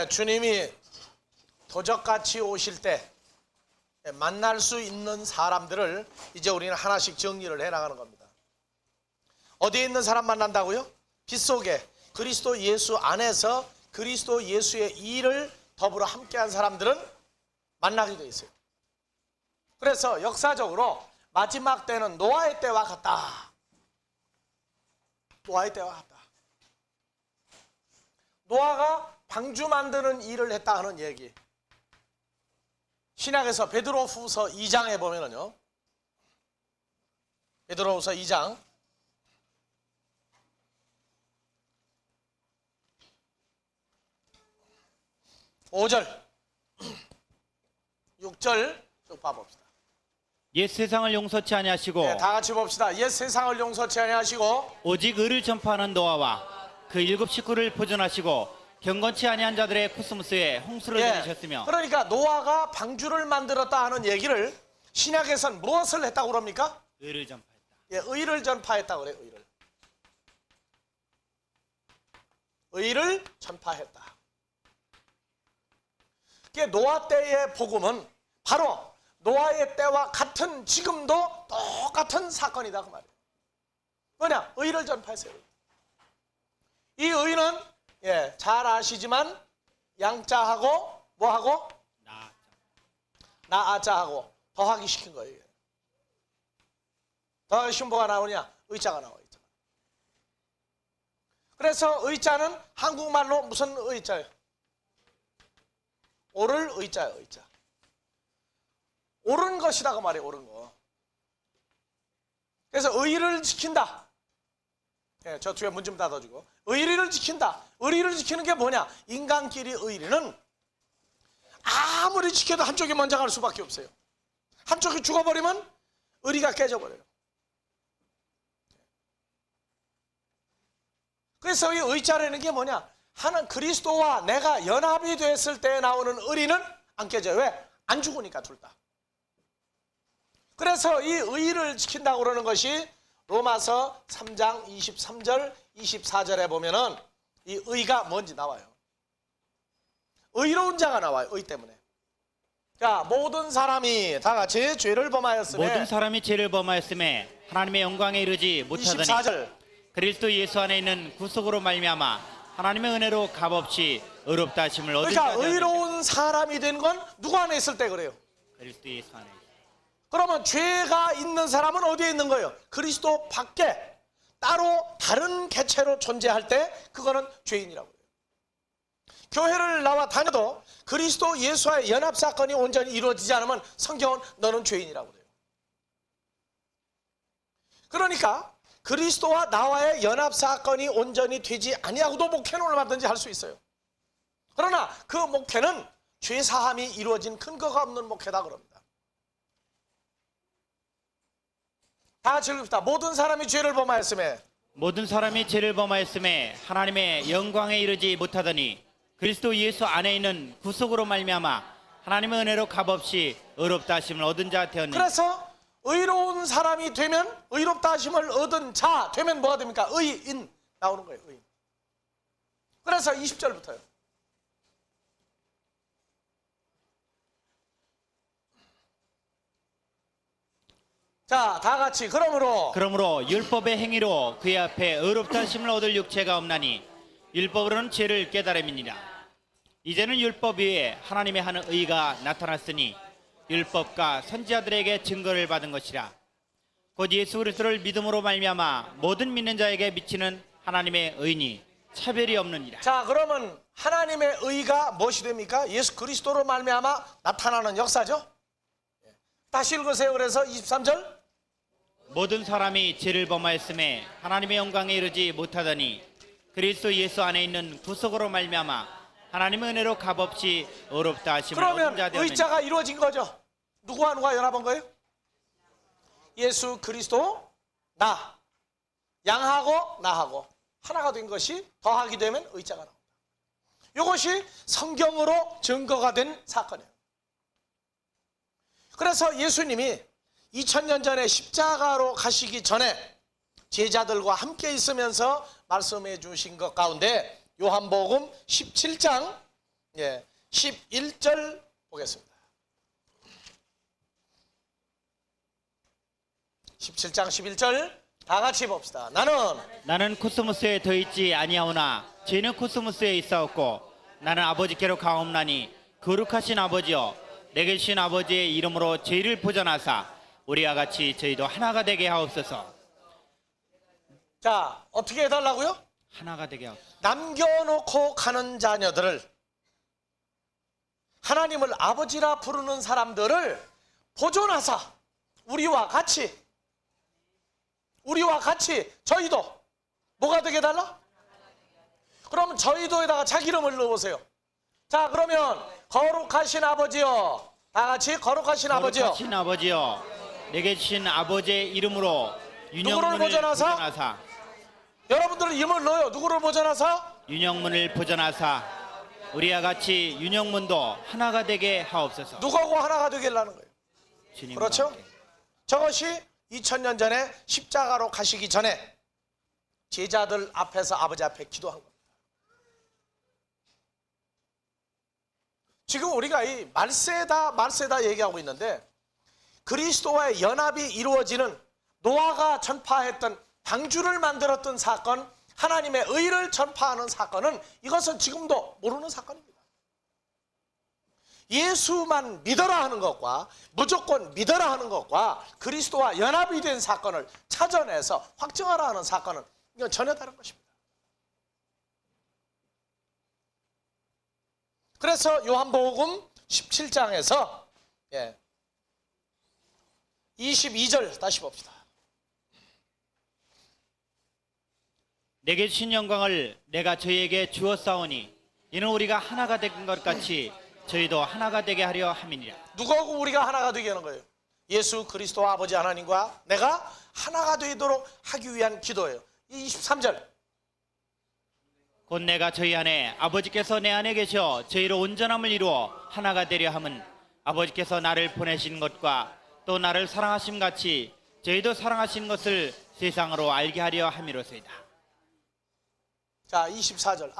주님이 도적같이 오실 때 만날 수 있는 사람들을 이제 우리는 하나씩 정리를 해나가는 겁니다. 어디에 있는 사람 만난다고요? 빗속에 그리스도 예수 안에서 그리스도 예수의 일을 더불어 함께한 사람들은 만나게 돼 있어요. 그래서 역사적으로 마지막 때는 노아의 때와 같다. 노아의 때와 같다. 노아가 방주 만드는 일을 했다 하는 얘기. 신약에서 베드로후서 2장에 보면은요. 베드로후서 2장 5절 6절 쭉 봐봅시다. 옛 세상을 용서치 아니하시고 다 같이 봅시다. 옛 세상을 용서치 아니하시고 오직 의를 전파하는 노아와 그 7 식구를 보존하시고 경건치 아니한 자들의 코스모스에 홍수를 내리셨으며. 그러니까 노아가 방주를 만들었다 하는 얘기를 신약에선 무엇을 했다고 그럽니까? 의를 전파했다. 의를 전파했다고 그래요. 의를 전파했다. 노아 때의 복음은 바로 노아의 때와 같은, 지금도 똑같은 사건이다 그 말이에요. 뭐냐? 의를 전파했어요. 이 의는 잘 아시지만 양자하고 뭐하고? 나아자하고 더하기 시킨 거예요. 더하기 시키면 뭐가 나오냐? 의자가 나와요. 그래서 의자는 한국말로 무슨 의자예요? 옳을 의자예요. 의자. 옳은 것이다 그 말이에요. 옳은 거. 그래서 의를 지킨다. 저 뒤에 문 좀 닫아주고. 의리를 지킨다. 의리를 지키는 게 뭐냐? 인간끼리 의리는 아무리 지켜도 한쪽이 먼저 갈 수밖에 없어요. 한쪽이 죽어버리면 의리가 깨져버려요. 그래서 이 의자라는 게 뭐냐? 하는 그리스도와 내가 연합이 됐을 때 나오는 의리는 안 깨져요. 왜? 안 죽으니까 둘 다. 그래서 이 의를 지킨다고 그러는 것이 로마서 3장 23절 24절에 보면은 이 의가 뭔지 나와요. 의로운 자가 나와요. 의 때문에. 자, 모든 사람이 다 같이 죄를 범하였으며 모든 사람이 죄를 범하였음에 하나님의 영광에 이르지 못하더니 24절 그리스도 예수 안에 있는 구속으로 말미암아 하나님의 은혜로 값없이 의롭다 하심을 얻을 자 그러니까 의로운 사람이 된 건 누구 안에 있을 때 그래요? 그리스도 예수 안에. 그러면 죄가 있는 사람은 어디에 있는 거예요? 그리스도 밖에 따로 다른 개체로 존재할 때 그거는 죄인이라고 해요. 교회를 나와 다녀도 그리스도 예수와의 연합사건이 온전히 이루어지지 않으면 성경은 너는 죄인이라고 그래요. 그러니까 그리스도와 나와의 연합사건이 온전히 되지 아니하고도 목회는 얼마든지 할 수 있어요. 그러나 그 목회는 죄사함이 이루어진 근거가 없는 목회다 그럽니다. 다 같이 읽읍시다. 모든 사람이 죄를 범하였음에 모든 사람이 죄를 범하였음에 하나님의 영광에 이르지 못하더니 그리스도 예수 안에 있는 구속으로 말미암아 하나님의 은혜로 값없이 의롭다 하심을 얻은 자 되었느니라. 그래서 의로운 사람이 되면 의롭다 하심을 얻은 자 되면 뭐가 됩니까? 의인 나오는 거예요. 의인. 그래서 20절부터요. 자, 다 같이 그러므로 율법의 행위로 그의 앞에 의롭다 하심을 얻을 육체가 없나니 율법으로는 죄를 깨달음이니라. 이제는 율법 위에 하나님의 하는 의가 나타났으니 율법과 선지자들에게 증거를 받은 것이라. 곧 예수 그리스도를 믿음으로 말미암아 모든 믿는 자에게 미치는 하나님의 의니 차별이 없느니라. 자, 그러면 하나님의 의가 무엇이 됩니까? 예수 그리스도로 말미암아 나타나는 역사죠. 다시 읽으세요. 그래서 23절 모든 사람이 죄를 범하였음에 하나님의 영광에 이르지 못하더니 그리스도 예수 안에 있는 구속으로 말미암아 하나님의 은혜로 값없이 의롭다 하심을 얻은 그러면 자 되었느니라. 의자가 이루어진 거죠. 누구와 누가 연합한 거예요? 예수 그리스도 나 양하고 나하고 하나가 된 것이 더하게 되면 의자가 나옵니다. 이것이 성경으로 증거가 된 사건이에요. 그래서 예수님이 2000년 전에 십자가로 가시기 전에 제자들과 함께 있으면서 말씀해 주신 것 가운데 요한복음 17장 11절 보겠습니다. 17장 11절 다 같이 봅시다. 나는 코스모스에 더 있지 아니하오나 저희는 코스모스에 있사옵고 나는 아버지께로 가옵나니 거룩하신 아버지여 내게 주신 아버지의 이름으로 저희를 보전하사 우리와 같이 저희도 하나가 되게 하옵소서. 자, 어떻게 해달라고요? 하나가 되게 하옵소서. 남겨놓고 가는 자녀들을, 하나님을 아버지라 부르는 사람들을 보존하사 우리와 같이 저희도 뭐가 되게 해달라? 그럼 저희도에다가 자기 이름을 넣어보세요. 자, 그러면 거룩하신 아버지여, 다 같이 거룩하신 아버지여, 거룩하신 아버지여 내게 주신 아버지의 이름으로 누구를 윤영문을 보전하사? 보전하사 여러분들 이름을 넣어요. 누구를 보존하사? 윤영문을 보전하사 우리와 같이 윤영문도 하나가 되게 하옵소서. 누구하고 하나가 되길라는 거예요. 주님과 그렇죠? 함께. 저것이 2000년 전에 십자가로 가시기 전에 제자들 앞에서 아버지 앞에 기도한 겁니다. 지금 우리가 이 말세다 얘기하고 있는데, 그리스도와의 연합이 이루어지는 노아가 전파했던 방주를 만들었던 사건, 하나님의 의를 전파하는 사건은, 이것은 지금도 모르는 사건입니다. 예수만 믿어라 하는 것과 무조건 믿어라 하는 것과 그리스도와 연합이 된 사건을 찾아내서 확증하라 하는 사건은 이건 전혀 다른 것입니다. 그래서 요한복음 17장에서 22절 다시 봅시다. 내게 주신 영광을 내가 저희에게 주었사오니 이는 우리가 하나가 된 것 같이 저희도 하나가 되게 하려 함이니라. 누구하고 우리가 하나가 되게 하는 거예요? 예수 그리스도와 아버지 하나님과 내가 하나가 되도록 하기 위한 기도예요. 23절. 곧 내가 저희 안에 아버지께서 내 안에 계셔 저희로 온전함을 이루어 하나가 되려 함은 아버지께서 나를 보내신 것과 또 나를 사랑하심 같이 저희도 사랑하신 것을 세상으로 알게 하려 함이로소이다. 자, 24절.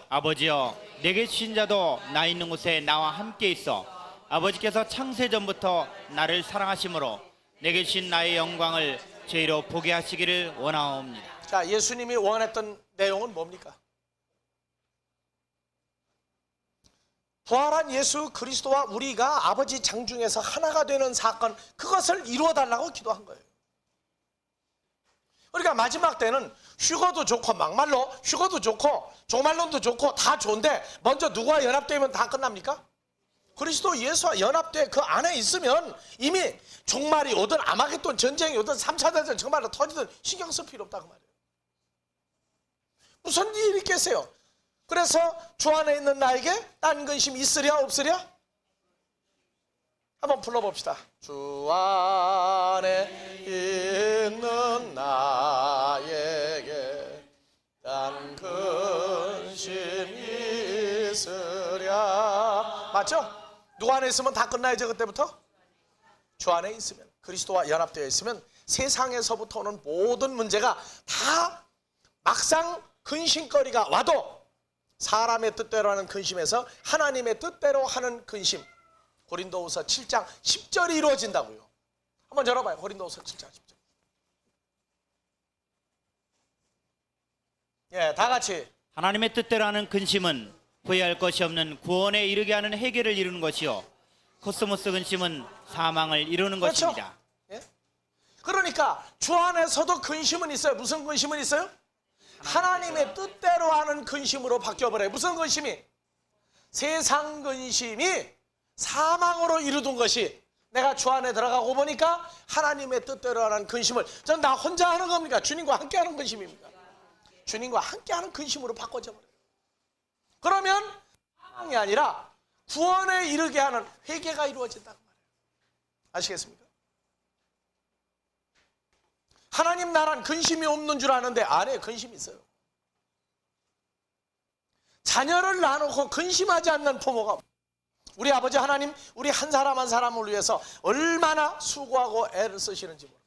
아버지여 내게 주신 자도 나 있는 곳에 나와 함께 있어 아버지께서 창세 전부터 나를 사랑하심으로 내게 주신 나의 영광을 저희로 보게 하시기를 원하옵니다. 자, 예수님이 원했던 내용은 뭡니까? 부활한 예수 그리스도와 우리가 아버지 장중에서 하나가 되는 사건, 그것을 이루어달라고 기도한 거예요. 그러니까 마지막 때는 휴거도 좋고 막말로 휴거도 좋고 종말론도 좋고 다 좋은데 먼저 누구와 연합되면 다 끝납니까? 그리스도 예수와 연합돼 그 안에 있으면 이미 종말이 오든 아마겟돈 전쟁이 오든 3차 대전 정말로 터지든 신경 쓸 필요 없다 그 말이에요. 무슨 일이 있겠어요? 그래서 주 안에 있는 나에게 딴 근심이 있으랴 없으랴? 한번 불러봅시다. 주 안에 있는 나에게 딴 근심이 있으랴. 맞죠? 누구 안에 있으면 다 끝나야죠. 그때부터 주 안에 있으면, 그리스도와 연합되어 있으면 세상에서부터 오는 모든 문제가 다 막상 근심거리가 와도 사람의 뜻대로 하는 근심에서 하나님의 뜻대로 하는 근심, 고린도후서 7장 10절이 이루어진다고요. 한번 열어봐요. 고린도후서 7장 10절. 다 같이. 하나님의 뜻대로 하는 근심은 후회할 것이 없는 구원에 이르게 하는 해결을 이루는 것이요 코스모스 근심은 사망을 이루는 그렇죠? 것입니다. 그러니까 주 안에서도 근심은 있어요. 무슨 근심은 있어요? 하나님의 뜻대로 하는 근심으로 바뀌어버려요. 무슨 근심이? 세상 근심이 사망으로 이루던 것이 내가 주 안에 들어가고 보니까 하나님의 뜻대로 하는 근심을, 전 나 혼자 하는 겁니까? 주님과 함께 하는 근심입니다. 주님과 함께 하는 근심으로 바꿔져 버려요. 그러면 사망이 아니라 구원에 이르게 하는 회개가 이루어진다는 말이에요. 아시겠습니까? 하나님 나라는 근심이 없는 줄 아는데 안에 근심이 있어요. 자녀를 낳아놓고 근심하지 않는 부모가, 우리 아버지 하나님 우리 한 사람 한 사람을 위해서 얼마나 수고하고 애를 쓰시는지 모릅니다.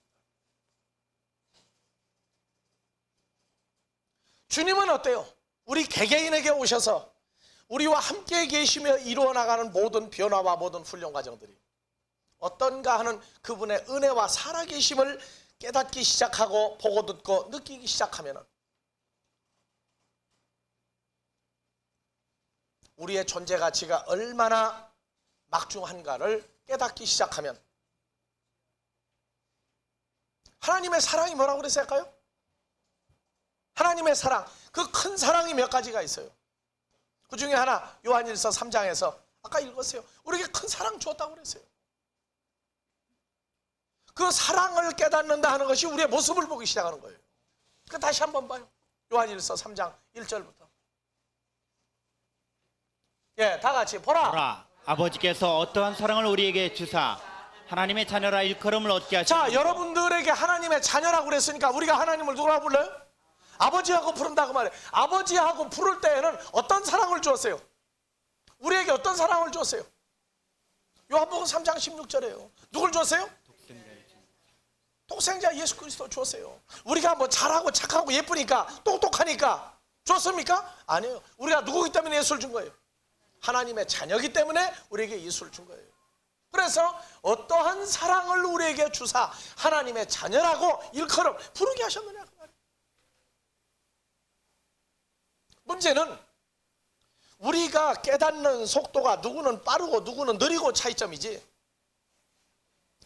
주님은 어때요? 우리 개개인에게 오셔서 우리와 함께 계시며 이루어 나가는 모든 변화와 모든 훈련 과정들이 어떤가 하는 그분의 은혜와 살아계심을 깨닫기 시작하고 보고 듣고 느끼기 시작하면 우리의 존재 가치가 얼마나 막중한가를 깨닫기 시작하면 하나님의 사랑이 뭐라고 그랬을까요? 하나님의 사랑, 그 큰 사랑이 몇 가지가 있어요. 그 중에 하나 요한일서 3장에서 아까 읽었어요. 우리에게 큰 사랑 주었다고 그랬어요. 그 사랑을 깨닫는다 하는 것이 우리의 모습을 보기 시작하는 거예요. 그 다시 한번 봐요. 요한일서 3장 1절부터. 예, 다 같이 보라. 보라, 아버지께서 어떠한 사랑을 우리에게 주사 하나님의 자녀라 일컬음을 얻게 하셨다. 자, 여러분들에게 하나님의 자녀라고 그랬으니까 우리가 하나님을 누구라고 불러요? 아버지하고 부른다고 말해요. 아버지하고 부를 때에는 어떤 사랑을 주었어요? 우리에게 어떤 사랑을 주었어요? 요한복음 3장 16절이에요. 누굴 주었어요? 독생자 예수 그리스도 주었어요. 우리가 뭐 잘하고 착하고 예쁘니까 똑똑하니까 줬습니까? 아니에요. 우리가 누구기 때문에 예수를 준 거예요? 하나님의 자녀이기 때문에 우리에게 예수를 준 거예요. 그래서 어떠한 사랑을 우리에게 주사 하나님의 자녀라고 일컬음 부르게 하셨느냐 그 말이에요. 문제는 우리가 깨닫는 속도가 누구는 빠르고 누구는 느리고 차이점이지,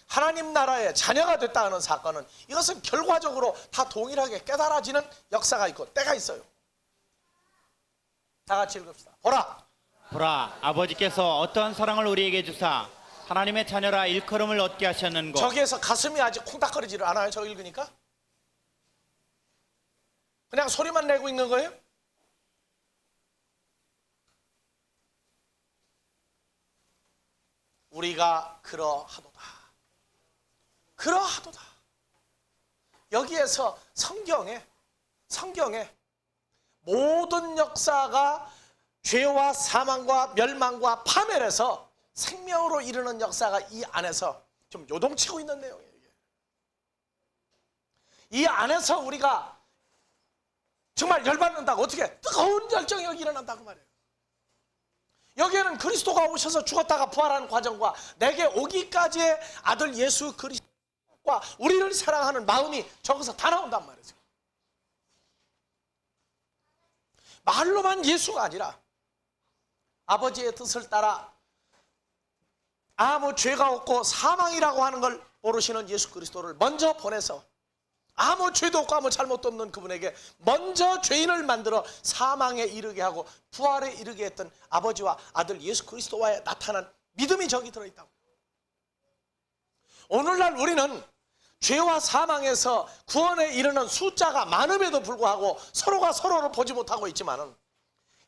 하나님 나라의 자녀가 됐다 하는 사건은 이것은 결과적으로 다 동일하게 깨달아지는 역사가 있고 때가 있어요. 다 같이 읽읍시다. 보라. 보라, 아버지께서 어떠한 사랑을 우리에게 주사 하나님의 자녀라 일컬음을 얻게 하셨는고. 저기에서 가슴이 아직 콩닥거리지를 않아요? 저 읽으니까? 그냥 소리만 내고 있는 거예요? 우리가 그러하도다. 그러하도다. 여기에서 성경에 모든 역사가 죄와 사망과 멸망과 파멸에서 생명으로 이르는 역사가 이 안에서 좀 요동치고 있는 내용이에요. 이 안에서 우리가 정말 열받는다고, 어떻게 뜨거운 열정이 여기 일어난다고 말해요. 여기에는 그리스도가 오셔서 죽었다가 부활하는 과정과 내게 오기까지의 아들 예수 그리스도와 우리를 사랑하는 마음이 저기서 다 나온단 말이죠. 말로만 예수가 아니라 아버지의 뜻을 따라 아무 죄가 없고 사망이라고 하는 걸 모르시는 예수 그리스도를 먼저 보내서 아무 죄도 없고 아무 잘못도 없는 그분에게 먼저 죄인을 만들어 사망에 이르게 하고 부활에 이르게 했던 아버지와 아들 예수 그리스도와의 나타난 믿음이 저기 들어있다고. 오늘날 우리는 죄와 사망에서 구원에 이르는 숫자가 많음에도 불구하고 서로가 서로를 보지 못하고 있지만은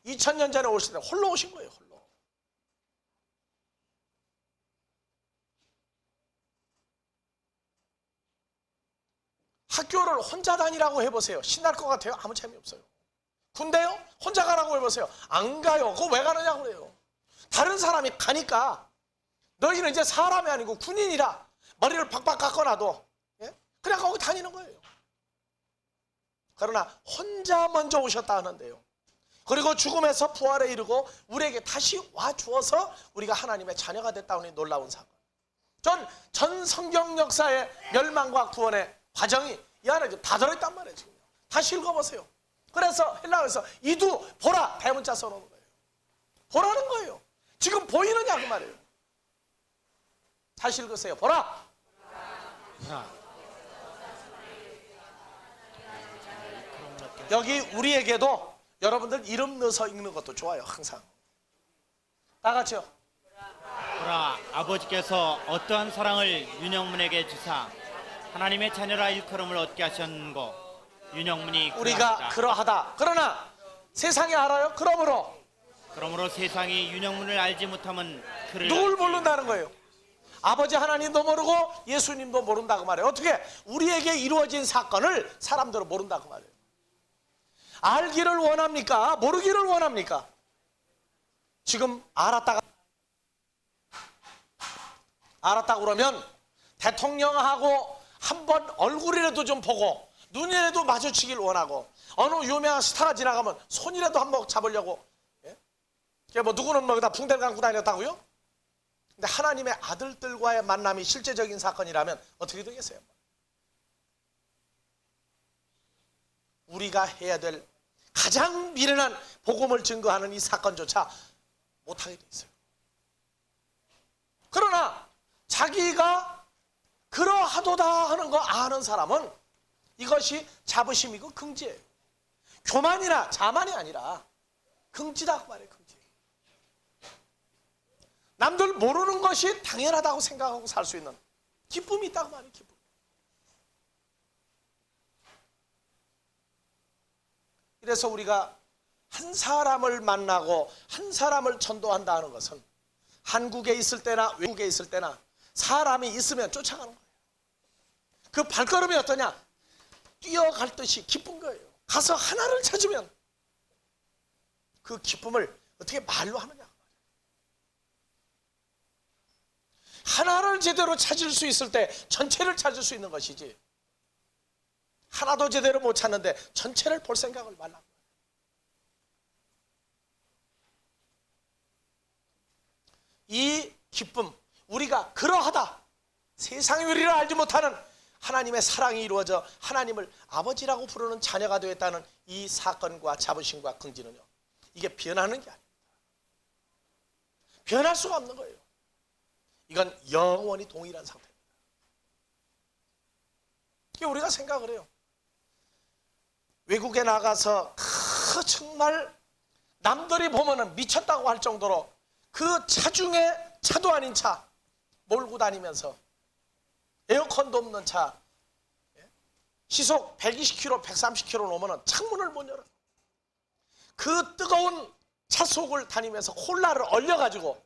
2000년 전에 오실 때 홀로 오신 거예요. 홀로. 학교를 혼자 다니라고 해보세요. 신날 것 같아요? 아무 재미없어요. 군대요? 혼자 가라고 해보세요. 안 가요. 그거 왜 가느냐고 그래요. 다른 사람이 가니까 너희는 이제 사람이 아니고 군인이라 머리를 박박 깎아놔도 그냥 거기 다니는 거예요. 그러나 혼자 먼저 오셨다 하는데요. 그리고 죽음에서 부활에 이르고 우리에게 다시 와주어서 우리가 하나님의 자녀가 됐다는 놀라운 사건. 전 성경 역사의 멸망과 구원의 과정이 이 안에 다 들어있단 말이에요. 지금 다시 읽어보세요. 그래서 헬라어에서 이두 보라 대문자 써놓은 거예요. 보라는 거예요. 지금 보이느냐 그 말이에요. 다시 읽으세요. 보라. 여기 우리에게도 여러분들 이름 넣어서 읽는 것도 좋아요. 항상 다 같이요. 보라, 아버지께서 어떠한 사랑을 윤영문에게 주사 하나님의 자녀라 일컬음을 얻게 하셨는고. 윤영문이 우리가 그러하다. 그러나 세상이 알아요? 그러므로 세상이 윤영문을 알지 못하면 그를 누굴 모른다는 거예요? 아버지 하나님도 모르고 예수님도 모른다고 말해요. 어떻게? 우리에게 이루어진 사건을 사람들은 모른다고 말해요. 알기를 원합니까? 모르기를 원합니까? 지금 알았다고 그러면 대통령하고 한번 얼굴이라도 좀 보고 눈이라도 마주치길 원하고 어느 유명한 스타가 지나가면 손이라도 한번 잡으려고 뭐 누구는 뭐 다 붕대를 감고 다녔다고요? 근데 하나님의 아들들과의 만남이 실제적인 사건이라면 어떻게 되겠어요? 우리가 해야 될 가장 미련한 복음을 증거하는 이 사건조차 못하게 돼 있어요. 그러나 자기가 그러하도다 하는 거 아는 사람은 이것이 자부심이고 긍지예요. 교만이나 자만이 아니라 긍지다 그 말이에요. 긍지. 남들 모르는 것이 당연하다고 생각하고 살 수 있는 기쁨이 있다고 말이에요. 기쁨. 그래서 우리가 한 사람을 만나고 한 사람을 전도한다는 것은 한국에 있을 때나 외국에 있을 때나 사람이 있으면 쫓아가는 거예요. 그 발걸음이 어떠냐? 뛰어갈 듯이 기쁜 거예요. 가서 하나를 찾으면 그 기쁨을 어떻게 말로 하느냐? 하나를 제대로 찾을 수 있을 때 전체를 찾을 수 있는 것이지, 하나도 제대로 못 찾는데 전체를 볼 생각을 말라. 이 기쁨, 우리가 그러하다, 세상이 우리를 알지 못하는 하나님의 사랑이 이루어져 하나님을 아버지라고 부르는 자녀가 되었다는 이 사건과 자부심과 긍지는요, 이게 변하는 게 아닙니다. 변할 수가 없는 거예요. 이건 영원히 동일한 상태입니다. 우리가 생각을 해요. 외국에 나가서 정말 남들이 보면은 미쳤다고 할 정도로 그 차 중에 차도 아닌 차 몰고 다니면서, 에어컨도 없는 차, 시속 120km, 130km 넘으면 창문을 못 열어요. 그 뜨거운 차 속을 다니면서 콜라를 얼려가지고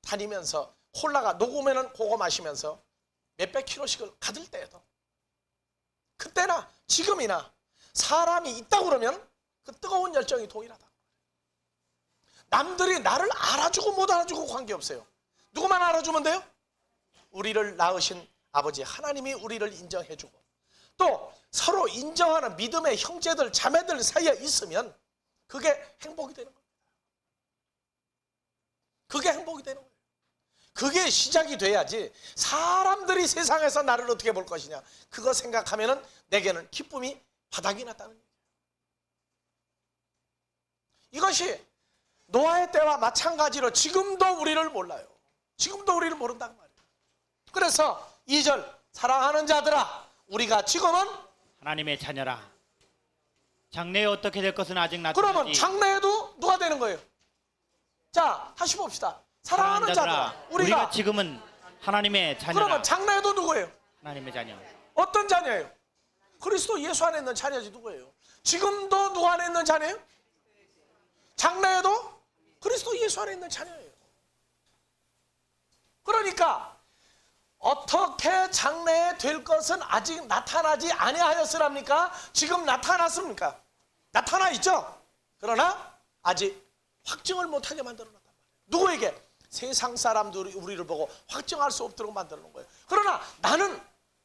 다니면서 콜라가 녹으면은 그거 마시면서 몇백 킬로씩을 가들 때에도, 그때나 지금이나 사람이 있다고 그러면 그 뜨거운 열정이 동일하다. 남들이 나를 알아주고 못 알아주고 관계없어요. 누구만 알아주면 돼요? 우리를 낳으신 아버지 하나님이 우리를 인정해주고, 또 서로 인정하는 믿음의 형제들 자매들 사이에 있으면 그게 행복이 되는 겁니다. 그게 행복이 되는 거예요. 그게 시작이 돼야지 사람들이 세상에서 나를 어떻게 볼 것이냐, 그거 생각하면은 내게는 기쁨이 바닥이 났다는 얘기예요. 이것이 노아의 때와 마찬가지로 지금도 우리를 몰라요. 지금도 우리를 모른다는 말이에요. 그래서 2절, 사랑하는 자들아, 우리가 지금은 하나님의 자녀라. 장래에 어떻게 될 것은 아직 나타나지. 그러면 장래에도 누가 되는 거예요? 자, 다시 봅시다. 사랑하는 자들아, 우리가 지금은 하나님의 자녀라. 그러면 장래에도 누구예요? 하나님의 자녀. 어떤 자녀예요? 그리스도 예수 안에 있는 자녀지. 누구예요? 지금도 누구 안에 있는 자녀예요? 장래에도 그리스도 예수 안에 있는 자녀예요. 그러니까 어떻게 장래에 될 것은 아직 나타나지 아니하였으랍니까? 지금 나타났습니까? 나타나 있죠? 그러나 아직 확증을 못하게 만들어놨단 말이에요. 누구에게? 세상 사람들이 우리를 보고 확증할 수 없도록 만들어 놓은 거예요. 그러나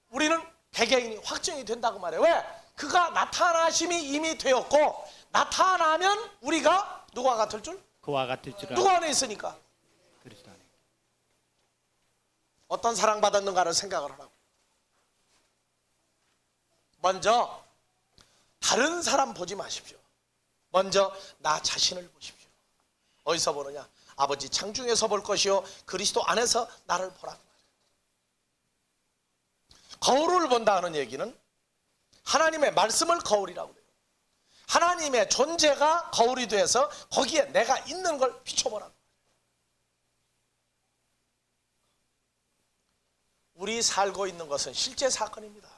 우리는 개개인이 확증이 된다고 말해요. 왜? 그가 나타나심이 이미 되었고, 나타나면 우리가 누가 같을 줄? 그와 같을 줄 누구 안에 있으니까? 그리스도 안에. 어떤 사랑받았는가를 생각을 하라고. 먼저 다른 사람 보지 마십시오. 먼저 나 자신을 보십시오. 어디서 보느냐? 아버지 창중에서 볼 것이요 그리스도 안에서 나를 보라고 말해요. 거울을 본다는 얘기는 하나님의 말씀을 거울이라고 해요. 하나님의 존재가 거울이 돼서 거기에 내가 있는 걸 비춰보라고. 우리 살고 있는 것은 실제 사건입니다.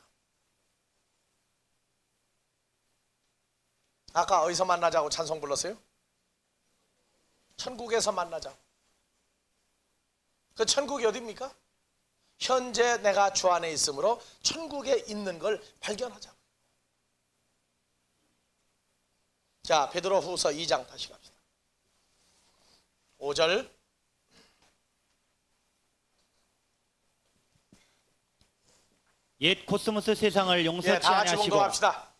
아까 어디서 만나자고 찬송 불렀어요? 천국에서 만나자고. 그 천국이 어디입니까? 현재 내가 주 안에 있으므로 천국에 있는 걸 발견하자고. 자, 베드로후서 2장 다시 갑시다. 5절. 옛 코스모스 세상을 용서치 다 같이 아니하시고 공동합시다.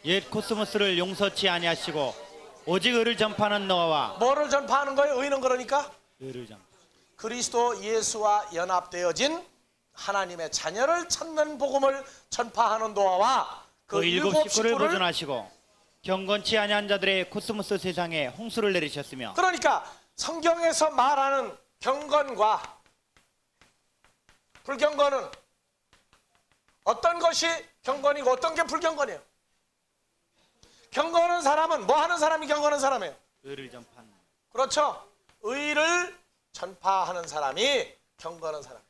옛 코스모스를 용서치 아니하시고 오직 의를 전파하는 노아와 뭐를 전파하는 거예요? 의는 그러니까 의를 전파. 그리스도 예수와 연합되어진 하나님의 자녀를 찾는 복음을 전파하는 노아와 그 일곱 식구를 보존하시고 경건치 아니한 자들의 코스모스 세상에 홍수를 내리셨으며 그러니까 성경에서 말하는 경건과 불경건은 어떤 것이 경건이고 어떤 게 불경건이에요? 경건한 사람은 뭐 하는 사람이 경건한 사람이에요? 의를 전파하는. 그렇죠. 의를 전파하는 사람이 경건한 사람이에요.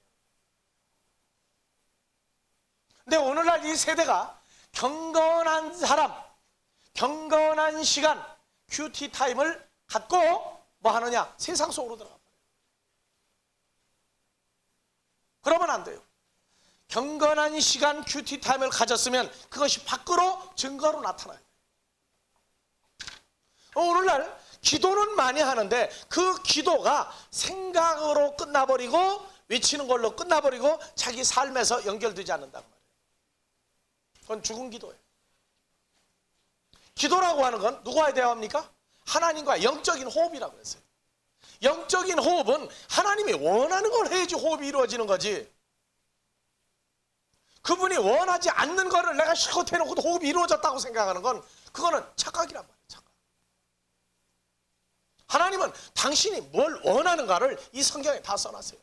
근데 오늘날 이 세대가 경건한 사람, 경건한 시간, 큐티 타임을 갖고 뭐 하느냐? 세상 속으로 들어가. 그러면 안 돼요. 경건한 시간, 큐티 타임을 가졌으면 그것이 밖으로 증거로 나타나요. 오늘날 기도는 많이 하는데 그 기도가 생각으로 끝나버리고 외치는 걸로 끝나버리고 자기 삶에서 연결되지 않는단 말이에요. 그건 죽은 기도예요. 기도라고 하는 건 누구와의 대화입니까? 하나님과 영적인 호흡이라고 그랬어요. 영적인 호흡은 하나님이 원하는 걸 해야지 호흡이 이루어지는 거지. 그분이 원하지 않는 거를 내가 실컷 해놓고도 호흡이 이루어졌다고 생각하는 건 그거는 착각이란 말이에요. 착각. 하나님은 당신이 뭘 원하는가를 이 성경에 다 써놨어요.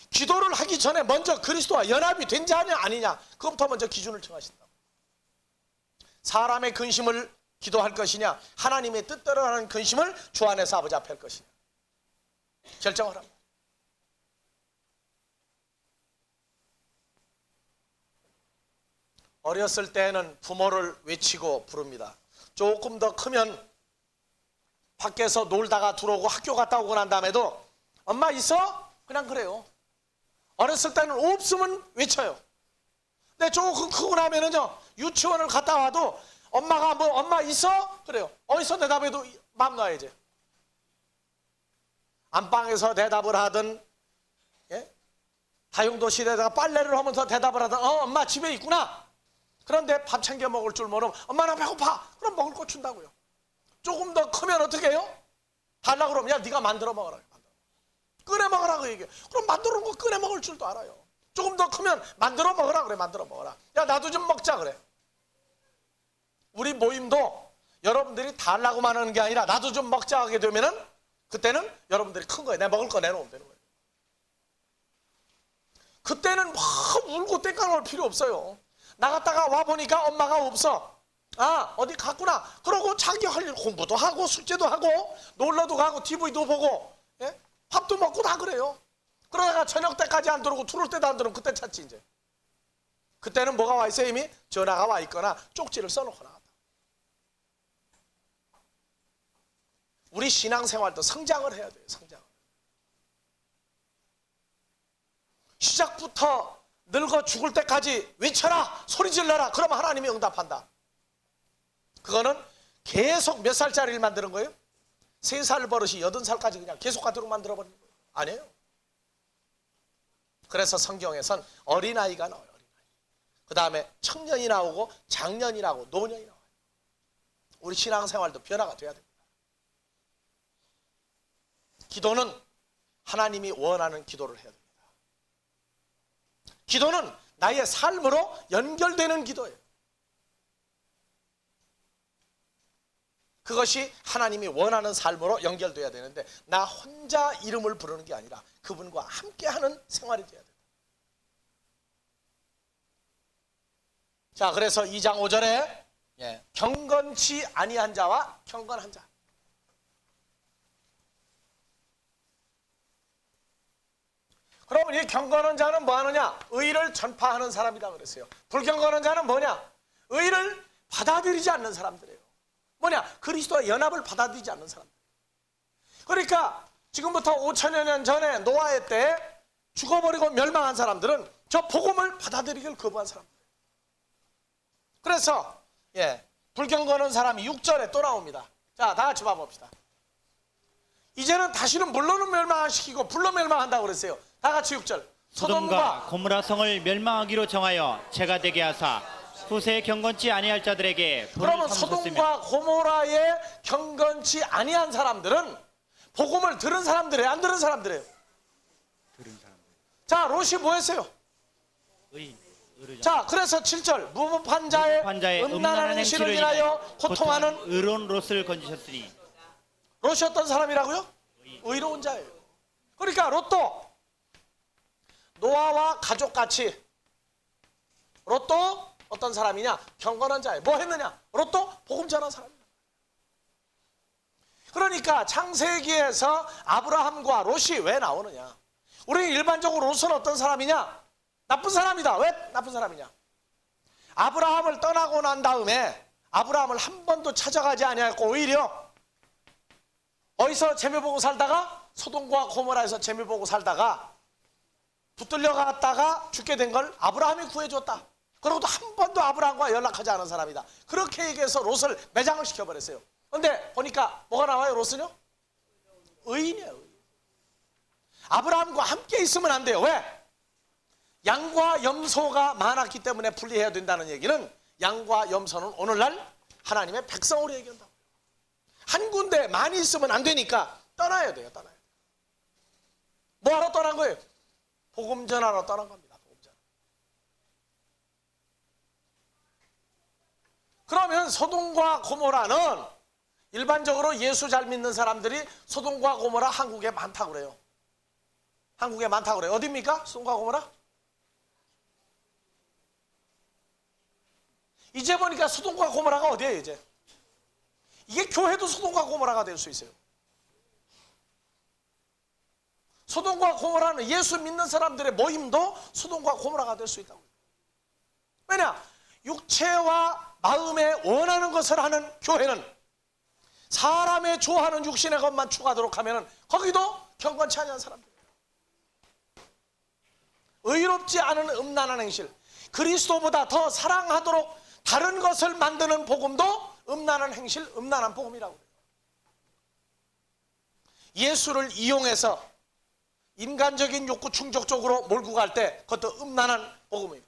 기도를 하기 전에 먼저 그리스도와 연합이 된지 아니냐 그것부터 먼저 기준을 정하신다. 사람의 근심을 기도할 것이냐 하나님의 뜻대로 하는 근심을 주 안에서 아버지 앞에 할 것이냐 결정을 합니다. 어렸을 때는 부모를 외치고 부릅니다. 조금 더 크면 밖에서 놀다가 들어오고 학교 갔다 오고 난 다음에도 엄마 있어? 그냥 그래요. 어렸을 때는 없으면 외쳐요. 근데 조금 크고 나면은요 유치원을 갔다 와도 엄마가 뭐 엄마 있어? 그래요. 어디서 대답해도 맘 놔야지. 안방에서 대답을 하든 예? 다용도 시대에다가 빨래를 하면서 대답을 하든 엄마 집에 있구나. 그런데 밥 챙겨 먹을 줄 모르면 엄마 나 배고파. 그럼 먹을 거 준다고요. 조금 더 크면 어떻게 해요? 달라고 그러면 야 네가 만들어 먹어라. 꺼내 먹으라고 얘기해. 그럼 만들어 놓은 거 꺼내 먹을 줄도 알아요. 조금 더 크면 만들어 먹으라 그래. 만들어 먹어라. 야 나도 좀 먹자 그래. 우리 모임도 여러분들이 달라고만 하는 게 아니라 나도 좀 먹자 하게 되면은 그때는 여러분들이 큰 거예요. 내가 먹을 거 내놓으면 되는 거예요. 그때는 막 울고 땡깡 올 필요 없어요. 나갔다가 와보니까 엄마가 없어. 아 어디 갔구나. 그러고 자기 할 일 공부도 하고 숙제도 하고 놀러도 가고 TV도 보고 예? 밥도 먹고 다 그래요. 그러다가 저녁 때까지 안 들어오고 들어올 때도 안 들어오면 그때 찾지 이제. 그때는 뭐가 와 있어요? 이미 전화가 와 있거나 쪽지를 써놓고 나갔다. 우리 신앙생활도 성장을 해야 돼요. 성장. 시작부터 늙어 죽을 때까지 외쳐라 소리 질러라 그러면 하나님이 응답한다. 그거는 계속 몇 살짜리를 만드는 거예요? 3살 버릇이 80살까지 그냥 계속 가도록 만들어버리는 거예요. 아니에요. 그래서 성경에선 어린아이가 나와요. 어린아이. 그 다음에 청년이 나오고 장년이 나오고 노년이 나와요. 우리 신앙생활도 변화가 돼야 됩니다. 기도는 하나님이 원하는 기도를 해야 됩니다. 기도는 나의 삶으로 연결되는 기도예요. 그것이 하나님이 원하는 삶으로 연결돼야 되는데 나 혼자 이름을 부르는 게 아니라 그분과 함께하는 생활이 돼야 돼요. 자, 그래서 2장 5절에 경건치 아니한 자와 경건한 자. 그러면 이 경건한 자는 뭐 하느냐? 의를 전파하는 사람이다 그랬어요. 불경건한 자는 뭐냐? 의를 받아들이지 않는 사람들이에요. 뭐냐? 그리스도와 연합을 받아들이지 않는 사람들. 그러니까 지금부터 5천여 년 전에 노아의 때 죽어버리고 멸망한 사람들은 저 복음을 받아들이기를 거부한 사람들. 그래서 불경건한 사람이 6절에 또 나옵니다. 자, 다 같이 봐봅시다. 이제는 다시는 물로는 멸망시키고 불로 멸망한다고 그랬어요. 다 같이 6절. 소돔과 고모라 성을 멸망하기로 정하여 죄가 되게 하사 후세에 경건치 아니할 자들에게 불을 그러면 삼으셨으며 소돔과 고모라에 경건치 아니한 사람들은 복음을 들은 사람들이에요, 안 들은 사람들이에요? 들은 사람들. 자, 롯이 뭐 했어요? 의로자. 자, 그래서 7절 무법한 자의 음란한 행실을 인하여 고통하는 의로운 롯을 건지셨으니 롯이 어떤 사람이라고요? 의로운 자예요. 그러니까 롯도 노아와 가족같이 롯도 어떤 사람이냐? 경건한 자예요. 뭐 했느냐? 롯도 복음 전한 사람이에요. 그러니까 창세기에서 아브라함과 롯이 왜 나오느냐? 우리 일반적으로 롯은 어떤 사람이냐? 나쁜 사람이다. 왜 나쁜 사람이냐? 아브라함을 떠나고 난 다음에 아브라함을 한 번도 찾아가지 아니하였고 오히려 어디서 재미 보고 살다가 소돔과 고모라에서 재미 보고 살다가 붙들려 갔다가 죽게 된 걸 아브라함이 구해줬다. 그러고도 한 번도 아브라함과 연락하지 않은 사람이다. 그렇게 얘기해서 롯을 매장을 시켜버렸어요. 그런데 보니까 뭐가 나와요? 롯은요? 의인이에요. 의인. 아브라함과 함께 있으면 안 돼요. 왜? 양과 염소가 많았기 때문에 분리해야 된다는 얘기는 양과 염소는 오늘날 하나님의 백성으로 얘기한다. 한 군데 많이 있으면 안 되니까 떠나야 돼요. 떠나야 돼요. 뭐하러 떠난 거예요? 복음 전하러 떠난 겁니다. 복음 전. 그러면 소돔과 고모라는 일반적으로 예수 잘 믿는 사람들이 소돔과 고모라 한국에 많다고 그래요. 한국에 많다고 그래요. 어디입니까? 소돔과 고모라? 이제 보니까 소돔과 고모라가 어디예요? 이제 이게 교회도 소돔과 고모라가 될 수 있어요. 소돔과 고모라는 예수 믿는 사람들의 모임도 소돔과 고모라가 될 수 있다고. 왜냐? 육체와 마음에 원하는 것을 하는 교회는 사람의 좋아하는 육신의 것만 추구하도록 하면 거기도 경건치 않은 사람들이에요. 의롭지 않은 음란한 행실, 그리스도보다 더 사랑하도록 다른 것을 만드는 복음도 음란한 행실, 음란한 복음이라고 해요. 예수를 이용해서 인간적인 욕구 충족 쪽으로 몰고 갈 때 그것도 음란한 복음입니다.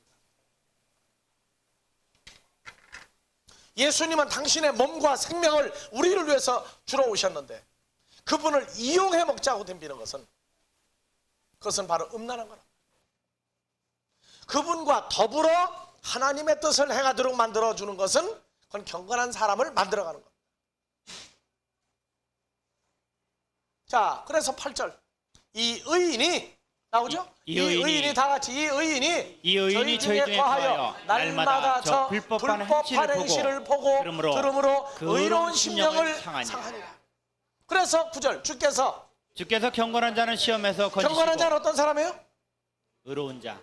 예수님은 당신의 몸과 생명을 우리를 위해서 주러 오셨는데 그분을 이용해 먹자고 덤비는 그것은 바로 음란한 거라. 그분과 더불어 하나님의 뜻을 행하도록 만들어주는 것은 그건 경건한 사람을 만들어가는 겁니다. 자, 그래서 8절 이 의인이 나오죠? 이 의인이 다 같이 이 의인이 저희 중에 거하여 날마다 저 불법한 행실을 보고 들으므로 의로운 심령을 상하니라. 그래서 9절 주께서 경건한 자는 시험에서 건지시고 경건한 자는 어떤 사람이에요? 의로운 자,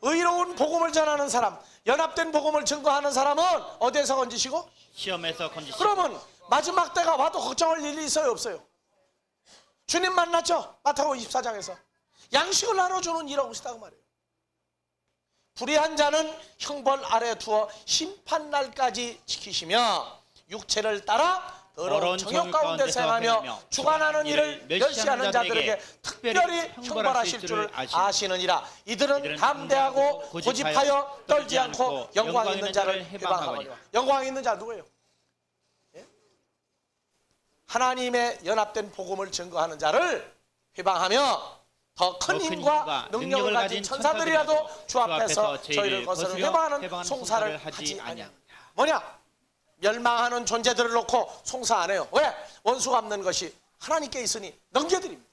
의로운 복음을 전하는 사람, 연합된 복음을 증거하는 사람은 어디에서 건지시고? 시험에서 건지시고. 그러면 마지막 때가 와도 걱정할 일이 있어요, 없어요? 주님 만났죠? 마태복음 24장에서 양식을 나눠주는 일하고 있다고 말이에요. 불의한 자는 형벌 아래 두어 심판날까지 지키시며 육체를 따라 더러운 정욕 가운데서 행하며 주관하는 일을 멸시하는 자들에게 특별히 형벌하실 줄 아시느니라. 이들은 담대하고 고집하여 떨지 않고 영광 있는 자를 해방하거니와. 영광 있는 자 누구예요? 예? 하나님의 연합된 복음을 증거하는 자를 해방하며 더 큰 힘과 능력을 가진 천사들이라도 주 앞에서 저희를 거스려 해방하는 송사를 하지 아니하느냐. 뭐냐? 멸망하는 존재들을 놓고 송사 안 해요. 왜? 원수 갚는 것이 하나님께 있으니 넘겨드립니다.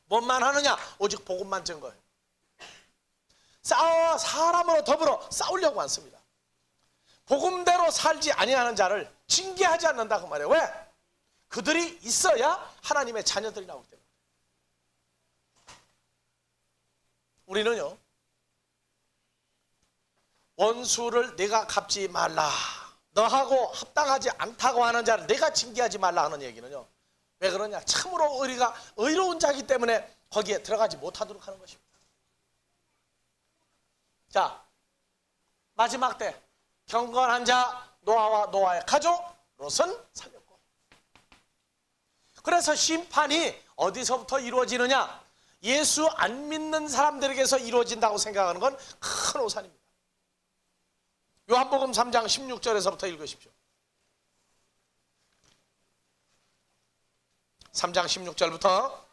뭔만 하느냐? 오직 복음만 증거해요. 사람으로 더불어 싸우려고 않습니다. 복음대로 살지 아니하는 자를 징계하지 않는다 그 말이에요. 왜? 그들이 있어야 하나님의 자녀들이 나오기 때문에. 우리는요, 원수를 내가 갚지 말라, 너하고 합당하지 않다고 하는 자를 내가 징계하지 말라 하는 얘기는요, 왜 그러냐? 참으로 우리가 의로운 자이기 때문에 거기에 들어가지 못하도록 하는 것입니다. 자, 마지막 때 경건한 자 노아와 노아의 가족 롯은 살렸고, 그래서 심판이 어디서부터 이루어지느냐? 예수 안 믿는 사람들에게서 이루어진다고 생각하는 건 큰 오산입니다. 요한복음 3장 16절에서부터 읽으십시오. 3장 16절부터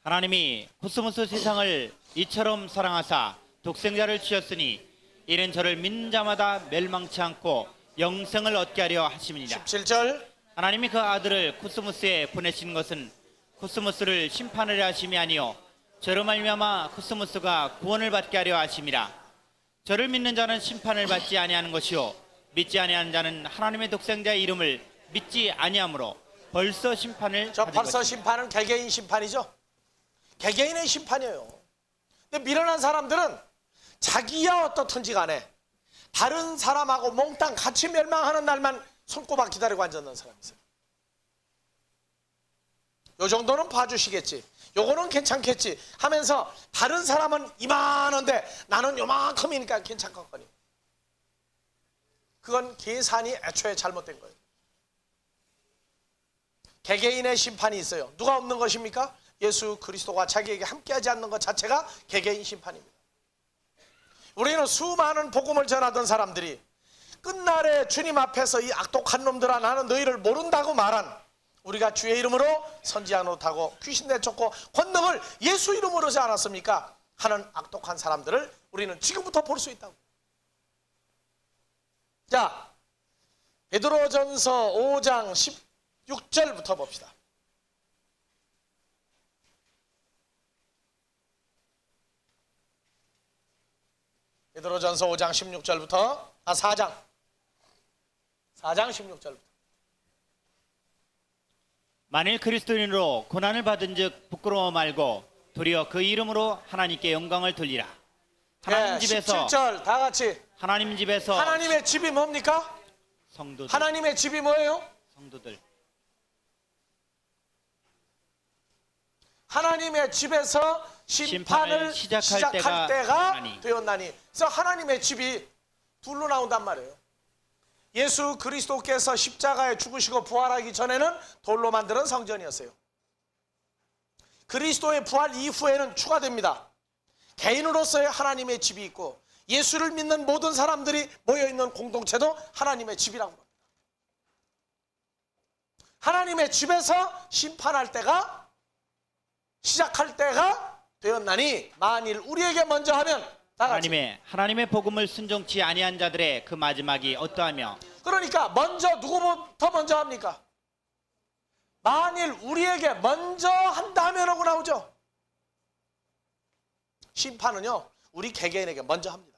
하나님이 코스모스 세상을 이처럼 사랑하사 독생자를 주셨으니 이는 저를 믿는 자마다 멸망치 않고 영생을 얻게 하려 하심이니라. 17절 하나님이 그 아들을 코스모스에 보내신 것은 코스모스를 심판하려 하심이 아니요 저로 말미암아 코스모스가 구원을 받게 하려 하심이라. 저를 믿는 자는 심판을 받지 아니하는 것이요 믿지 아니하는 자는 하나님의 독생자의 이름을 믿지 아니하므로 벌써 심판을 저 받은 벌써 것이다. 심판은 개개인 심판이죠. 개개인의 심판이에요. 근데 미련한 사람들은 자기야 어떻든지 간에 다른 사람하고 몽땅 같이 멸망하는 날만 손꼽아 기다리고 앉았는 사람이 있어요. 요 정도는 봐주시겠지, 요거는 괜찮겠지 하면서 다른 사람은 이만한데 나는 요만큼이니까 괜찮겠거니. 그건 계산이 애초에 잘못된 거예요. 개개인의 심판이 있어요. 누가 없는 것입니까? 예수 그리스도가 자기에게 함께하지 않는 것 자체가 개개인 심판입니다. 우리는 수많은 복음을 전하던 사람들이 끝날에 주님 앞에서 이 악독한 놈들아 나는 너희를 모른다고 말한, 우리가 주의 이름으로 선지자 노릇하고 귀신 내쫓고 권능을 예수 이름으로 하지 않았습니까? 하는 악독한 사람들을 우리는 지금부터 볼 수 있다고. 자, 베드로전서 5장 16절부터 봅시다. 베드로전서 5장 16절부터 4장 16절부터. 만일 그리스도인으로 고난을 받은즉 부끄러워 말고 도리어 그 이름으로 하나님께 영광을 돌리라. 하나님 집에서 17절 다 같이. 하나님 집에서 하나님의 집이 뭡니까? 성도들 하나님의 집이 뭐예요? 성도들 하나님의 집에서 심판을 시작할 때가 되었나니. 되었나니. 그래서 하나님의 집이 둘로 나온단 말이에요. 예수 그리스도께서 십자가에 죽으시고 부활하기 전에는 돌로 만드는 성전이었어요. 그리스도의 부활 이후에는 추가됩니다. 개인으로서의 하나님의 집이 있고 예수를 믿는 모든 사람들이 모여있는 공동체도 하나님의 집이라고 합니다. 하나님의 집에서 심판할 때가, 시작할 때가 되었나니 만일 우리에게 먼저 하면 다 같이. 하나님의 복음을 순종치 아니한 자들의 그 마지막이 어떠하며. 그러니까 먼저 누구부터 먼저 합니까? 만일 우리에게 먼저 한다면 하고 나오죠. 심판은요 우리 개개인에게 먼저 합니다.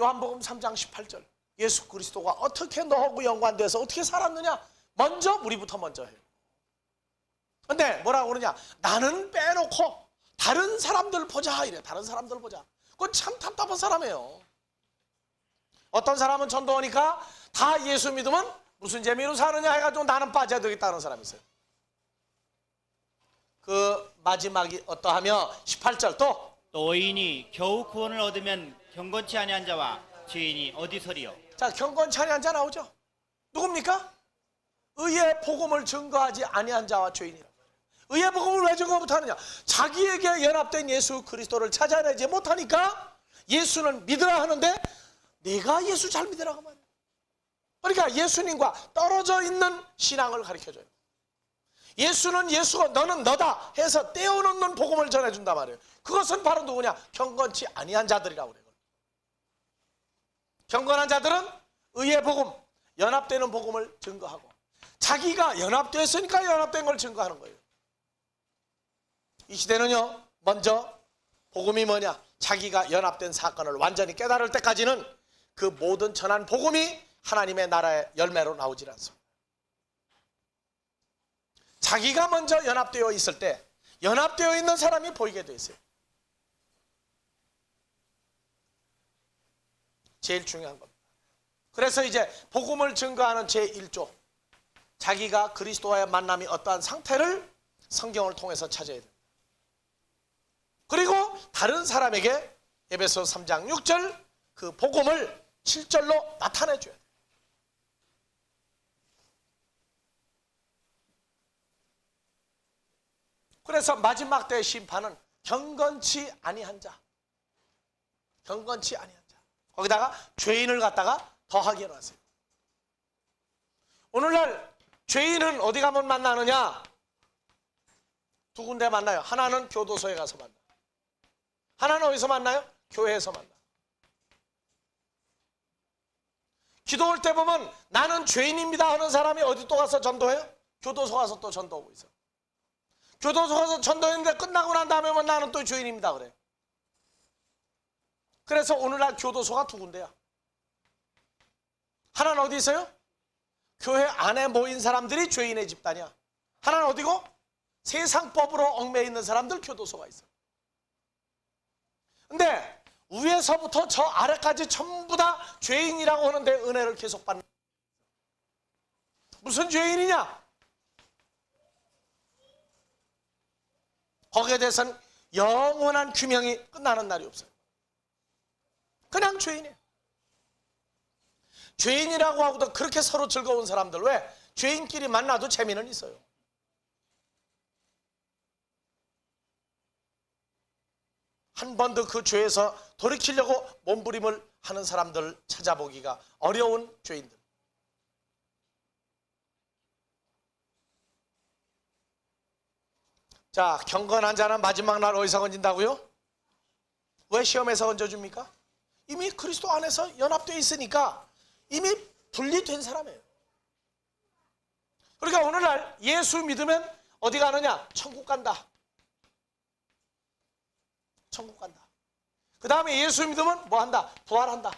요한복음 3장 18절 예수 그리스도가 어떻게 너하고 연관돼서 어떻게 살았느냐, 먼저 우리부터 먼저 해요. 근데 뭐라고 그러냐, 나는 빼놓고 다른 사람들 보자 이래. 다른 사람들 보자. 그건 참 답답한 사람이에요. 어떤 사람은 전도하니까 다 예수 믿으면 무슨 재미로 사느냐 해가지고 나는 빠져야 되겠다는 사람이 있어요. 그 마지막이 어떠하며 18절 또 의인이 겨우 구원을 얻으면 경건치 아니한 자와 죄인이 어디서리요. 자, 경건치 아니한 자 나오죠. 누굽니까? 의의 복음을 증거하지 아니한 자와 죄인이라. 의의 복음을 왜 증거 못하느냐? 자기에게 연합된 예수 그리스도를 찾아내지 못하니까 예수는 믿으라 하는데 내가 예수 잘 믿으라고 말이야. 그러니까 예수님과 떨어져 있는 신앙을 가르쳐줘요. 예수는 예수고 너는 너다 해서 떼어놓는 복음을 전해준단 말이에요. 그것은 바로 누구냐? 경건치 아니한 자들이라고 그래요. 경건한 자들은 의의 복음, 연합되는 복음을 증거하고 자기가 연합됐으니까 연합된 걸 증거하는 거예요. 이 시대는요 먼저 복음이 뭐냐, 자기가 연합된 사건을 완전히 깨달을 때까지는 그 모든 전한 복음이 하나님의 나라의 열매로 나오질 않습니다. 자기가 먼저 연합되어 있을 때 연합되어 있는 사람이 보이게 돼 있어요. 제일 중요한 겁니다. 그래서 이제 복음을 증거하는 제1조, 자기가 그리스도와의 만남이 어떠한 상태를 성경을 통해서 찾아야 됩니다. 그리고 다른 사람에게 에베소 3장 6절 그 복음을 7절로 나타내줘야 돼요. 그래서 마지막 때의 심판은 경건치 아니한 자. 경건치 아니한 자. 거기다가 죄인을 갖다가 더하게 해놨어요. 오늘날 죄인은 어디 가면 만나느냐? 두 군데 만나요. 하나는 교도소에 가서 만나. 하나는 어디서 만나요? 교회에서 만나. 기도 올 때 보면 나는 죄인입니다 하는 사람이 어디 또 가서 전도해요? 교도소 가서 또 전도하고 있어. 교도소 가서 전도했는데 끝나고 난 다음에 나는 또 죄인입니다 그래. 그래서 오늘날 교도소가 두 군데야. 하나는 어디 있어요? 교회 안에 모인 사람들이 죄인의 집단이야. 하나는 어디고? 세상법으로 얽매여 있는 사람들 교도소가 있어. 근데 위에서부터 저 아래까지 전부 다 죄인이라고 하는데 은혜를 계속 받는. 무슨 죄인이냐? 거기에 대해서는 영원한 규명이 끝나는 날이 없어요. 그냥 죄인이에요. 죄인이라고 하고도 그렇게 서로 즐거운 사람들, 왜? 죄인끼리 만나도 재미는 있어요. 한 번도 그 죄에서 돌이키려고 몸부림을 하는 사람들 찾아보기가 어려운 죄인들. 자, 경건한 자는 마지막 날 어디서 건진다고요? 왜 시험에서 건져줍니까? 이미 그리스도 안에서 연합되어 있으니까 이미 분리된 사람이에요. 그러니까 오늘날 예수 믿으면 어디 가느냐? 천국 간다. 천국 간다. 그 다음에 예수 믿으면 뭐 한다? 부활한다.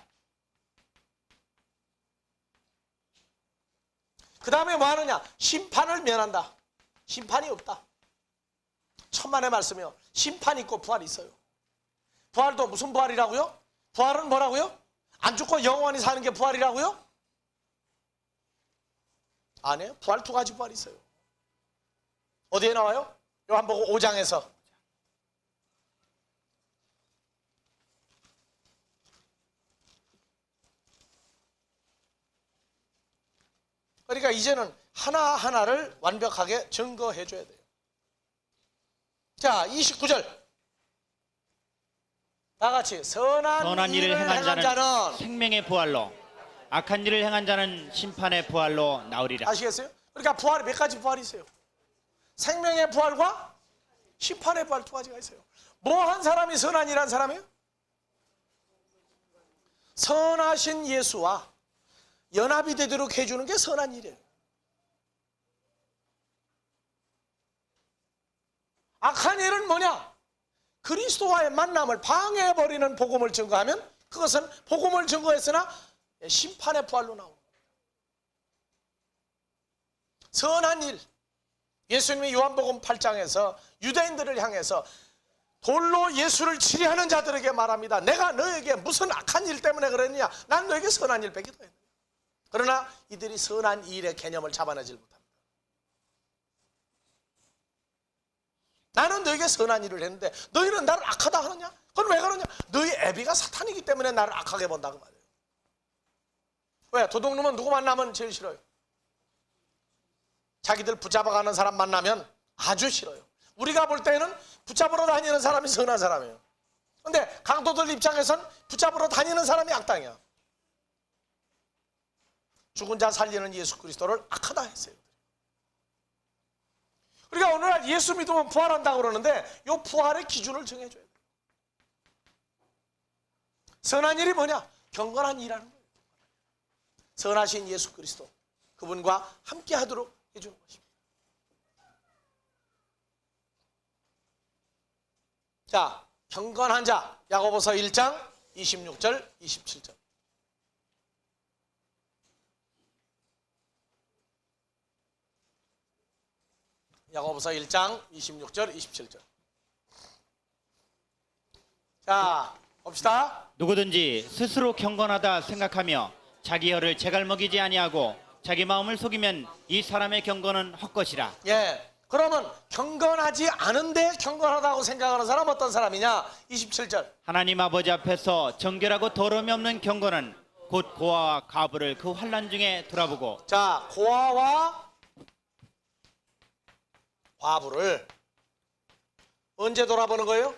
그 다음에 뭐 하느냐? 심판을 면한다. 심판이 없다. 천만의 말씀이요. 심판 있고 부활 있어요. 부활도 무슨 부활이라고요? 부활은 뭐라고요? 안 죽고 영원히 사는 게 부활이라고요? 아니에요. 부활 두 가지 부활이 있어요. 어디에 나와요? 요한복음 5장에서. 그러니까 이제는 하나하나를 완벽하게 증거해 줘야 돼요. 자, 29절. 다 같이 선한 일을 행한 자는 생명의 부활로, 악한 일을 행한 자는 심판의 부활로 나으리라. 아시겠어요? 그러니까 부활이 몇 가지 부활이 있어요. 생명의 부활과 심판의 부활 두 가지가 있어요. 뭐 한 사람이 선한 일한 사람이에요? 선하신 예수와 연합이 되도록 해주는 게 선한 일이에요. 악한 일은 뭐냐? 그리스도와의 만남을 방해해버리는 복음을 증거하면 그것은 복음을 증거했으나 심판의 부활로 나옵니다. 선한 일, 예수님이 요한복음 8장에서 유대인들을 향해서 돌로 예수를 치리하는 자들에게 말합니다. 내가 너에게 무슨 악한 일 때문에 그랬느냐? 난 너에게 선한 일 베기도 했느냐? 그러나 이들이 선한 일의 개념을 잡아내질 못합니다. 나는 너에게 선한 일을 했는데 너희는 나를 악하다 하느냐? 그건 왜 그러냐? 너희 애비가 사탄이기 때문에 나를 악하게 본다 그 말이에요. 왜? 도둑놈은 누구 만나면 제일 싫어요? 자기들 붙잡아가는 사람 만나면 아주 싫어요. 우리가 볼 때는 붙잡으러 다니는 사람이 선한 사람이에요. 근데 강도들 입장에선 붙잡으러 다니는 사람이 악당이야. 죽은 자 살리는 예수 그리스도를 악하다 했어요. 그러니까 오늘날 예수 믿으면 부활한다고 그러는데 이 부활의 기준을 정해줘야 돼요. 선한 일이 뭐냐? 경건한 일이라는 거예요. 선하신 예수 그리스도, 그분과 함께 하도록 해주는 것입니다. 자, 경건한 자, 야고보서 1장 26절 27절. 야고보서 1장 26절 27절. 자, 봅시다. 누구든지 스스로 경건하다 생각하며 자기 혀를 제갈먹이지 아니하고 자기 마음을 속이면 이 사람의 경건은 헛것이라. 예. 그러면 경건하지 않은데 경건하다고 생각하는 사람 어떤 사람이냐? 27절. 하나님 아버지 앞에서 정결하고 더러움이 없는 경건은 곧 고아와 과부를 그 환난 중에 돌아보고. 자, 고아와 과부를 언제 돌아보는 거예요?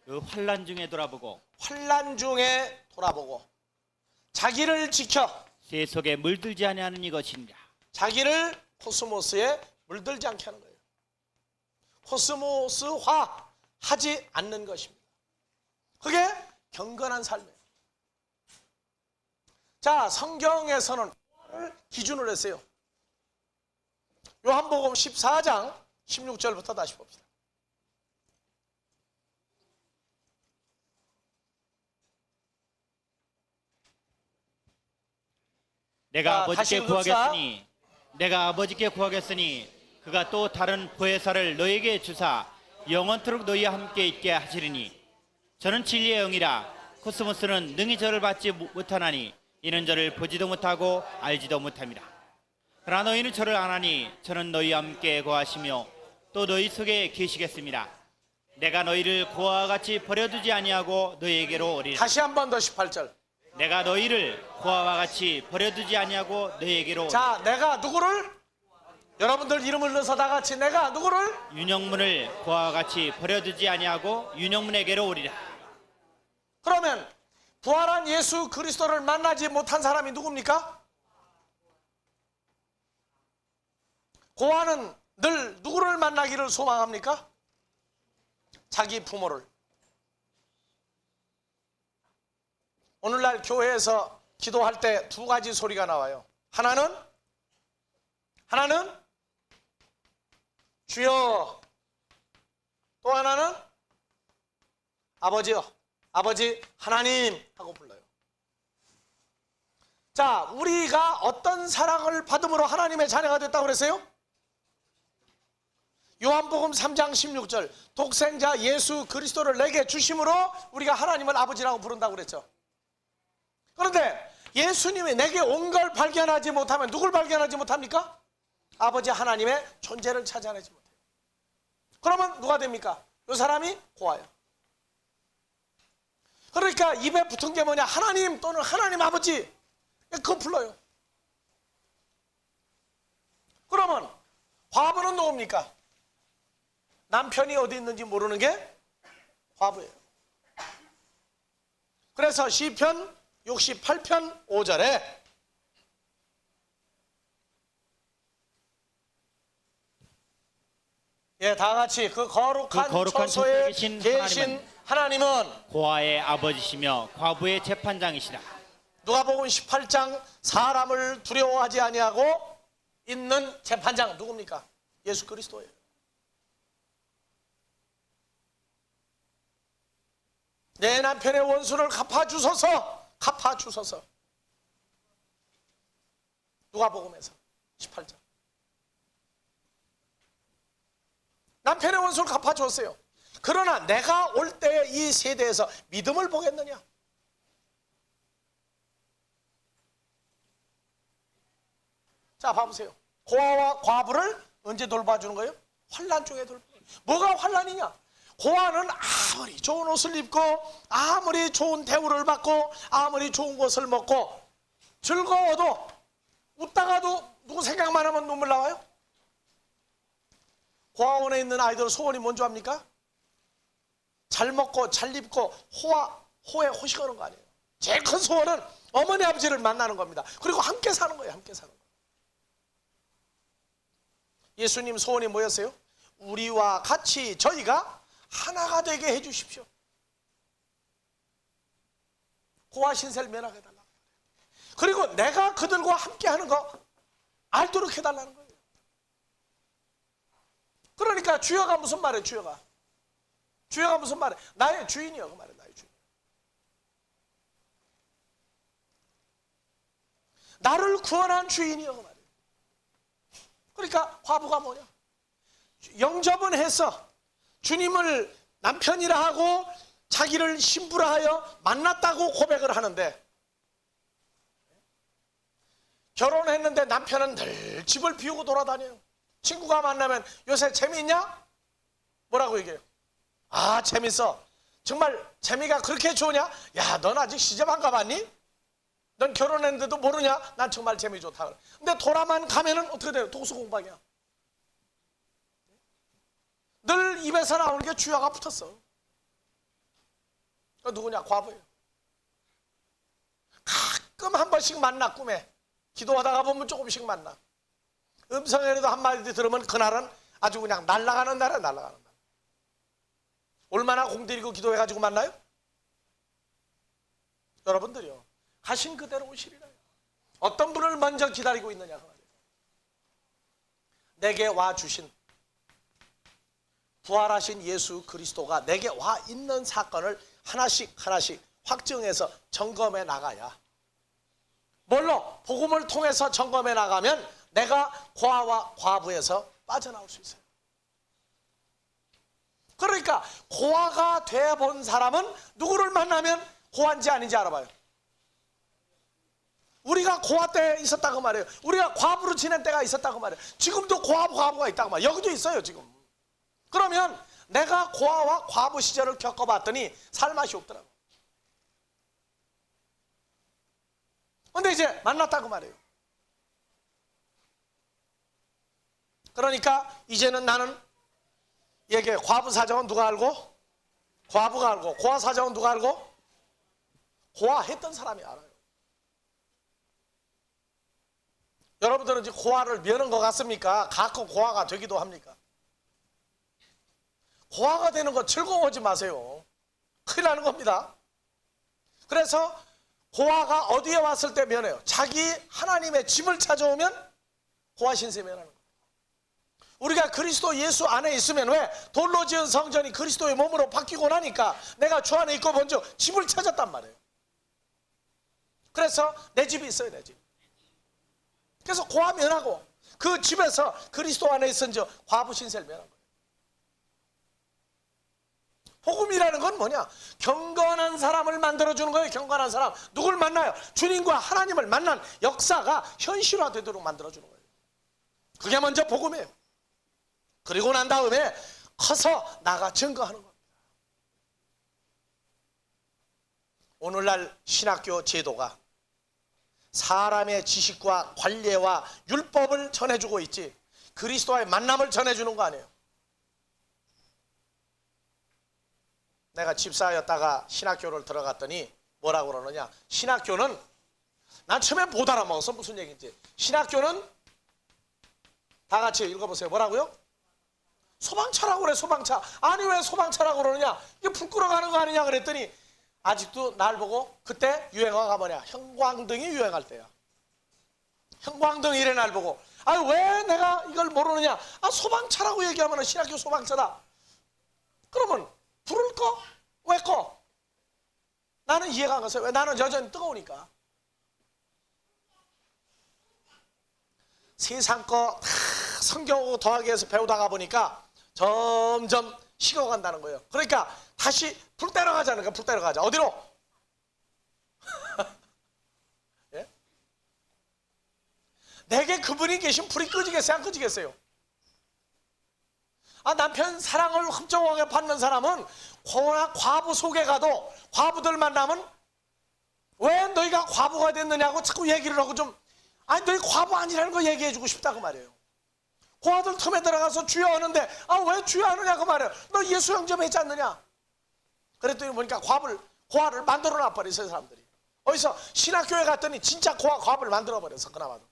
그 환란 중에 돌아보고 환난 중에 돌아보고 자기를 지켜 새 속에 물들지 아니하는 이것이니라. 자기를 코스모스에 물들지 않게 하는 거예요. 코스모스화 하지 않는 것입니다. 그게 경건한 삶이에요. 자, 성경에서는 기준으로 했어요. 요한복음 14장 16절부터 다시 봅시다. 내가 자, 다시 아버지께 구하겠으니 그가 또 다른 보혜사를 너에게 주사 영원토록 너희와 함께 있게 하시리니 저는 진리의 영이라. 코스모스는 능히 저를 받지 못하나니 이는 저를 보지도 못하고 알지도 못합니다. 그러나 너희는 저를 아나니 저는 너희와 함께 거하시며 또 너희 속에 계시겠습니다. 내가 너희를 고아와 같이 버려두지 아니하고 너희에게로 오리라. 다시 한 번 더 18절. 내가 너희를 고아와 같이 버려두지 아니하고 너희에게로 오리라. 자, 내가 누구를? 여러분들 이름을 넣어서 다 같이 내가 누구를? 윤영문을 고아와 같이 버려두지 아니하고 윤영문에게로 오리라. 그러면 부활한 예수 그리스도를 만나지 못한 사람이 누굽니까? 고아는 늘 누구를 만나기를 소망합니까? 자기 부모를. 오늘날 교회에서 기도할 때 두 가지 소리가 나와요. 하나는 주여, 또 하나는 아버지요, 아버지 하나님 하고 불러요. 자, 우리가 어떤 사랑을 받음으로 하나님의 자녀가 됐다고 그랬어요? 요한복음 3장 16절 독생자 예수 그리스도를 내게 주심으로 우리가 하나님을 아버지라고 부른다고 그랬죠. 그런데 예수님이 내게 온 걸 발견하지 못하면 누굴 발견하지 못합니까? 아버지 하나님의 존재를 찾아내지 못해요. 그러면 누가 됩니까? 이 사람이 고아요. 그러니까 입에 붙은 게 뭐냐? 하나님 또는 하나님 아버지, 그거 불러요. 그러면 과부는 누굽니까? 남편이 어디 있는지 모르는 게 과부예요. 그래서 시편 68편 5절에 다 같이 그 거룩한 처소에 계신 하나님은 고아의 아버지시며 과부의 재판장이시라. 누가복음 18장 사람을 두려워하지 아니하고 있는 재판장 누굽니까? 예수 그리스도예요. 내 남편의 원수를 갚아주소서. 누가복음에서 18장. 남편의 원수를 갚아주었어요. 그러나 내가 올 때 이 세대에서 믿음을 보겠느냐? 자, 봐보세요. 고아와 과부를 언제 돌봐주는 거예요? 환난 중에 돌봐주는 거예요. 뭐가 환난이냐? 고아는 아무리 좋은 옷을 입고 아무리 좋은 대우를 받고 아무리 좋은 것을 먹고 즐거워도 웃다가도 누구 생각만 하면 눈물 나와요? 고아원에 있는 아이들 소원이 뭔지 압니까? 잘 먹고 잘 입고 호에 호식하는 거 아니에요. 제일 큰 소원은 어머니 아버지를 만나는 겁니다. 그리고 함께 사는 거예요. 함께 사는 거. 예수님 소원이 뭐였어요? 우리와 같이 저희가 하나가 되게 해주십시오. 고아 신세를 면하게해달라. 그리고 내가 그들과 함께 하는 거 알도록 해달라는 거예요. 그러니까 주여가 무슨 말이에요? 주여가 무슨 말이에요? 나의 주인이요. 그 말이에요. 나의 주인. 나를 구원한 주인이요. 그 말이에요. 그러니까 과부가 뭐냐? 영접은 해서 주님을 남편이라 하고 자기를 신부라 하여 만났다고 고백을 하는데 결혼했는데 남편은 늘 집을 비우고 돌아다녀요. 친구가 만나면 요새 재미있냐? 뭐라고 얘기해요? 아, 재밌어. 정말 재미가 그렇게 좋으냐? 야, 넌 아직 시집 안 가봤니? 넌 결혼했는데도 모르냐? 난 정말 재미 좋다. 근데 돌아만 가면은 어떻게 돼요? 독서 공방이야. 늘 입에서 나오는 게 주야가 붙었어. 그 누구냐? 과부예요. 가끔 한 번씩 만나, 꿈에. 기도하다가 보면 조금씩 만나. 음성이라도 한마디 들으면 그날은 아주 그냥 날아가는 날이야, 날아가는 날. 얼마나 공들이고 기도해가지고 만나요? 여러분들이요, 가신 그대로 오시리라. 어떤 분을 먼저 기다리고 있느냐 그 말이에요. 내게 와 주신, 부활하신 예수 그리스도가 내게 와 있는 사건을 하나씩 하나씩 확증해서 점검해 나가야, 뭘로? 복음을 통해서 점검해 나가면 내가 고아와 과부에서 빠져나올 수 있어요. 그러니까 고아가 돼본 사람은 누구를 만나면 고아인지 아닌지 알아봐요. 우리가 고아 때 있었다고 말해요. 우리가 과부로 지낸 때가 있었다고 말해요. 지금도 과부가 있다고 말해요. 여기도 있어요 지금. 그러면 내가 고아와 과부 시절을 겪어봤더니 살맛이 없더라고. 근데 이제 만났다고 말해요. 그러니까 이제는 나는 얘기해. 과부 사정은 누가 알고? 과부가 알고. 고아 사정은 누가 알고? 고아 했던 사람이 알아요. 여러분들은 이제 고아를 미는 것 같습니까? 가끔 고아가 되기도 합니까? 고아가 되는 거 즐거워하지 마세요. 큰일 나는 겁니다. 그래서 고아가 어디에 왔을 때 면해요? 자기 하나님의 집을 찾아오면 고아 신세 면하는 거예요. 우리가 그리스도 예수 안에 있으면 왜? 돌로 지은 성전이 그리스도의 몸으로 바뀌고 나니까 내가 주 안에 있고 먼저 집을 찾았단 말이에요. 그래서 내 집이 있어요, 내 집. 그래서 고아 면하고 그 집에서 그리스도 안에 있은 저 과부 신세를 면한 거예요. 복음이라는 건 뭐냐? 경건한 사람을 만들어주는 거예요. 경건한 사람. 누굴 만나요? 주님과 하나님을 만난 역사가 현실화되도록 만들어주는 거예요. 그게 먼저 복음이에요. 그리고 난 다음에 커서 나가 증거하는 겁니다. 오늘날 신학교 제도가 사람의 지식과 관례와 율법을 전해주고 있지 그리스도와의 만남을 전해주는 거 아니에요. 내가 집사였다가 신학교를 들어갔더니 뭐라고 그러느냐? 신학교는, 난 처음에 못 알아먹었어. 무슨 얘기인지. 신학교는 다 같이 읽어보세요. 뭐라고요? 소방차라고 그래. 소방차. 아니 왜 소방차라고 그러느냐? 이게 불 끌어가는 거 아니냐 그랬더니 아직도 날 보고, 그때 유행어가 뭐냐? 형광등이 유행할 때야. 형광등 이래 날 보고, 아 왜 내가 이걸 모르느냐? 아 소방차라고 얘기하면 신학교 소방차다. 그러면 불을 꺼? 왜 꺼? 나는 이해가 안 갔어요. 왜? 나는 여전히 뜨거우니까. 세상 거 다 성경 더하기에서 배우다가 보니까 점점 식어간다는 거예요. 그러니까 다시 불 때려 가자는 거야. 불 때려 가자. 어디로? 예? 내게 그분이 계신 불이 끄지겠어요? 안 끄지겠어요? 아, 남편 사랑을 흠쩍하게 받는 사람은 고나 과부 속에 가도 과부들 만나면 왜 너희가 과부가 됐느냐고 자꾸 얘기를 하고 좀, 아니 너희 과부 아니라는 거 얘기해 주고 싶다고 말이에요. 고아들 틈에 들어가서 주여 하는데 아 왜 주여 하느냐고 말이에요. 너 예수 영접 했지 않느냐? 그랬더니 보니까 고아를 만들어 놔버렸어요 사람들이. 어디서 신학교에 갔더니 진짜 과부를 만들어 버렸어. 그나마도.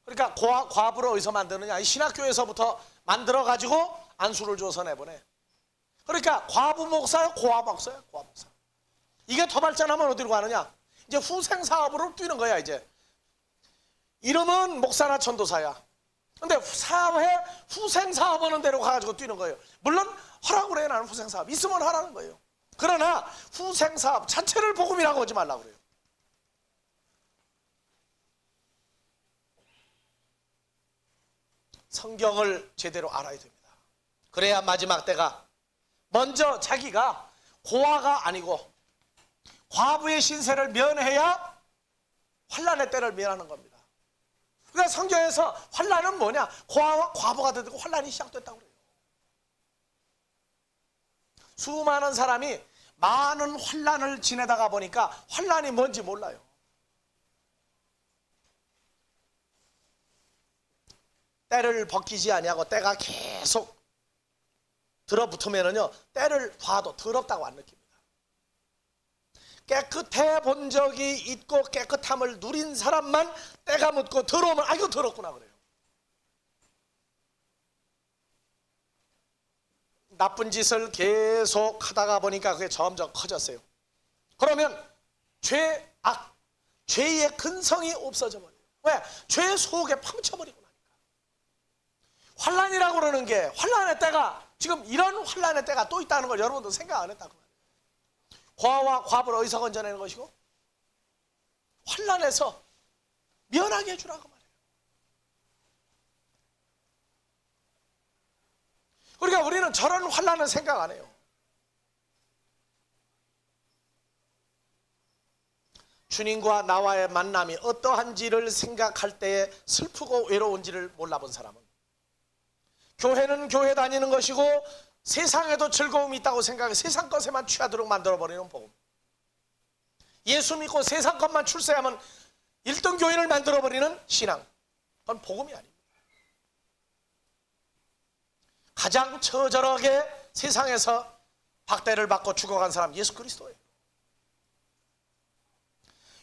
그러니까 과부를 어디서 만드느냐? 이 신학교에서부터 만들어가지고 안수를 줘서 내보내. 그러니까 과부 목사요? 고아 목사요? 고아 목사. 이게 더 발전하면 어디로 가느냐? 이제 후생 사업으로 뛰는 거야 이제. 이름은 목사나 전도사야. 근데 사회 후생 사업 하는 데로 가가지고 뛰는 거예요. 물론 하라고 그래요. 나는 후생 사업 있으면 하라는 거예요. 그러나 후생 사업 자체를 복음이라고 하지 말라고 그래요. 성경을 제대로 알아야 됩니다. 그래야 마지막 때가 먼저 자기가 고아가 아니고 과부의 신세를 면해야 환난의 때를 면하는 겁니다. 그러니까 성경에서 환난은 뭐냐? 고아와 과부가 되고 환난이 시작됐다고 그래요. 수많은 사람이 많은 환난을 지내다가 보니까 환난이 뭔지 몰라요. 때를 벗기지 아니하고 때가 계속 들어붙으면은요, 때를 봐도 더럽다고 안 느낍니다. 깨끗해 본 적이 있고 깨끗함을 누린 사람만 때가 묻고 더러우면 이거 더럽구나 그래요. 나쁜 짓을 계속 하다가 보니까 그게 점점 커졌어요. 그러면 죄의 근성이 없어져 버려요. 왜? 죄 속에 파묻혀버리고 나니까. 환난이라고 그러는 게, 환난의 때가, 지금 이런 환난의 때가 또 있다는 걸 여러분도 생각 안 했다고 말이에요. 과와 과부를 어디서 건져내는 것이고, 환난에서 면하게 해주라고 말이에요. 그러니까 우리는 저런 환난을 생각 안 해요. 주님과 나와의 만남이 어떠한지를 생각할 때에 슬프고 외로운지를 몰라본 사람은, 교회는 교회 다니는 것이고 세상에도 즐거움이 있다고 생각해 세상 것에만 취하도록 만들어버리는 복음, 예수 믿고 세상 것만 출세하면 1등 교회를 만들어버리는 신앙, 그건 복음이 아닙니다. 가장 처절하게 세상에서 박대를 받고 죽어간 사람 예수 그리스도예요.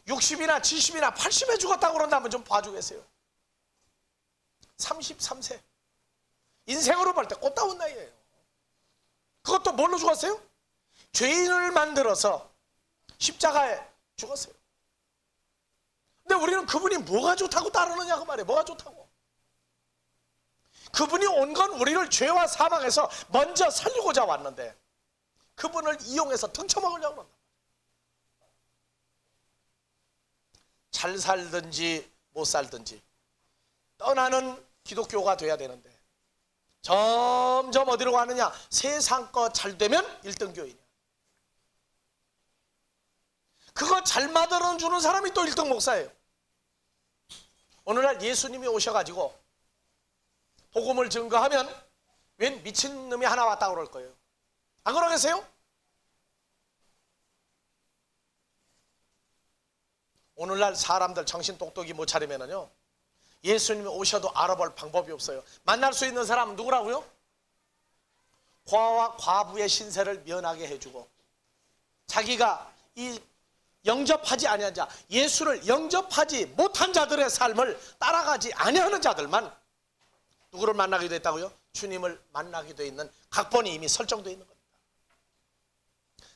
60이나 70이나 80에 죽었다고 그런다면 좀 봐주겠어요. 33세 인생으로 볼 때 꽃다운 나이예요. 그것도 뭘로 죽었어요? 죄인을 만들어서 십자가에 죽었어요. 근데 우리는 그분이 뭐가 좋다고 따르느냐고 말이에요. 뭐가 좋다고. 그분이 온 건 우리를 죄와 사망에서 먼저 살리고자 왔는데 그분을 이용해서 등쳐먹으려고 한다. 잘 살든지 못 살든지 떠나는 기독교가 돼야 되는데 점점 어디로 가느냐? 세상 거 잘 되면 1등 교인이야. 그거 잘 만들어 주는 사람이 또 1등 목사예요. 오늘날 예수님이 오셔가지고 복음을 증거하면 웬 미친놈이 하나 왔다고 그럴 거예요. 안 그러겠어요? 오늘날 사람들 정신 똑똑이 못 차리면은요, 예수님이 오셔도 알아볼 방법이 없어요. 만날 수 있는 사람은 누구라고요? 과와 과부의 신세를 면하게 해주고, 자기가 이 영접하지 아니한 자, 예수를 영접하지 못한 자들의 삶을 따라가지 아니하는 자들만 누구를 만나게 됐다고요? 주님을 만나게 돼 있는 각본이 이미 설정되어 있는 겁니다.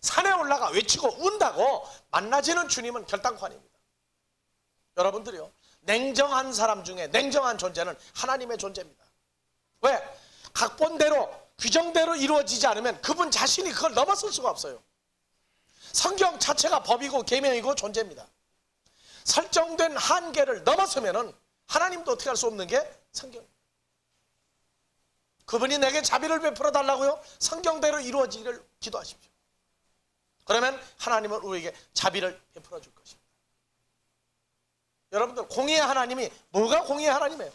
산에 올라가 외치고 운다고 만나지는 주님은 결단코 아닙니다. 여러분들이요, 냉정한 사람 중에 냉정한 존재는 하나님의 존재입니다. 왜? 각본대로 규정대로 이루어지지 않으면 그분 자신이 그걸 넘어설 수가 없어요. 성경 자체가 법이고 계명이고 존재입니다. 설정된 한계를 넘어서면은 하나님도 어떻게 할 수 없는 게 성경입니다. 그분이 내게 자비를 베풀어 달라고요? 성경대로 이루어지기를 기도하십시오. 그러면 하나님은 우리에게 자비를 베풀어 줄 것입니다. 여러분들, 공의의 하나님이 뭐가 공의의 하나님이에요?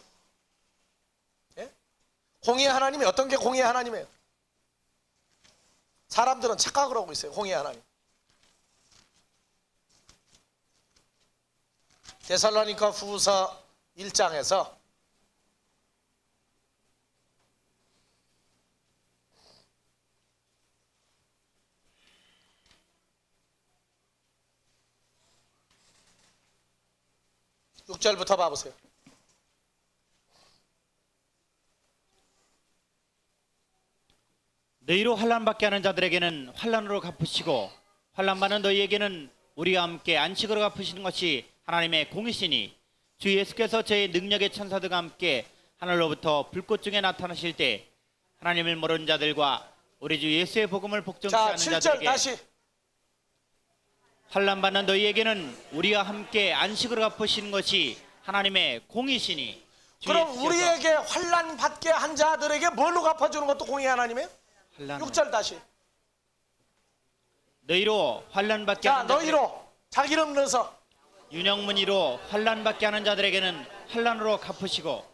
예? 공의의 하나님이 어떤 게 공의의 하나님이에요? 사람들은 착각을 하고 있어요. 공의의 하나님. 데살로니가 후서 1장에서 육 절부터 봐보세요. 너희로 환난받게 하는 자들에게는 환난으로 갚으시고 환난받는 너희에게는 우리와 함께 안식으로 갚으시는 것이 하나님의 공이시니, 주 예수께서 저희 능력의 천사들과 함께 하늘로부터 불꽃 중에 나타나실 때 하나님을 모르는 자들과 우리 주 예수의 복음을 복종치 자, 않는 7절 자들에게 다시. 환난받는 너희에게는 우리와 함께 안식으로 갚으시는 것이 하나님의 공이시니, 주 그럼 예수께서 우리에게 환난 받게 한 자들에게 뭘로 갚아주는 것도 공의 하나님이에요? 환난으로 6절 다시. 너희로 환난받게 자, 하는 자들, 너희로 자기 이름 넣어서 윤영문이로 환난받게 하는 자들에게는 환난으로 갚으시고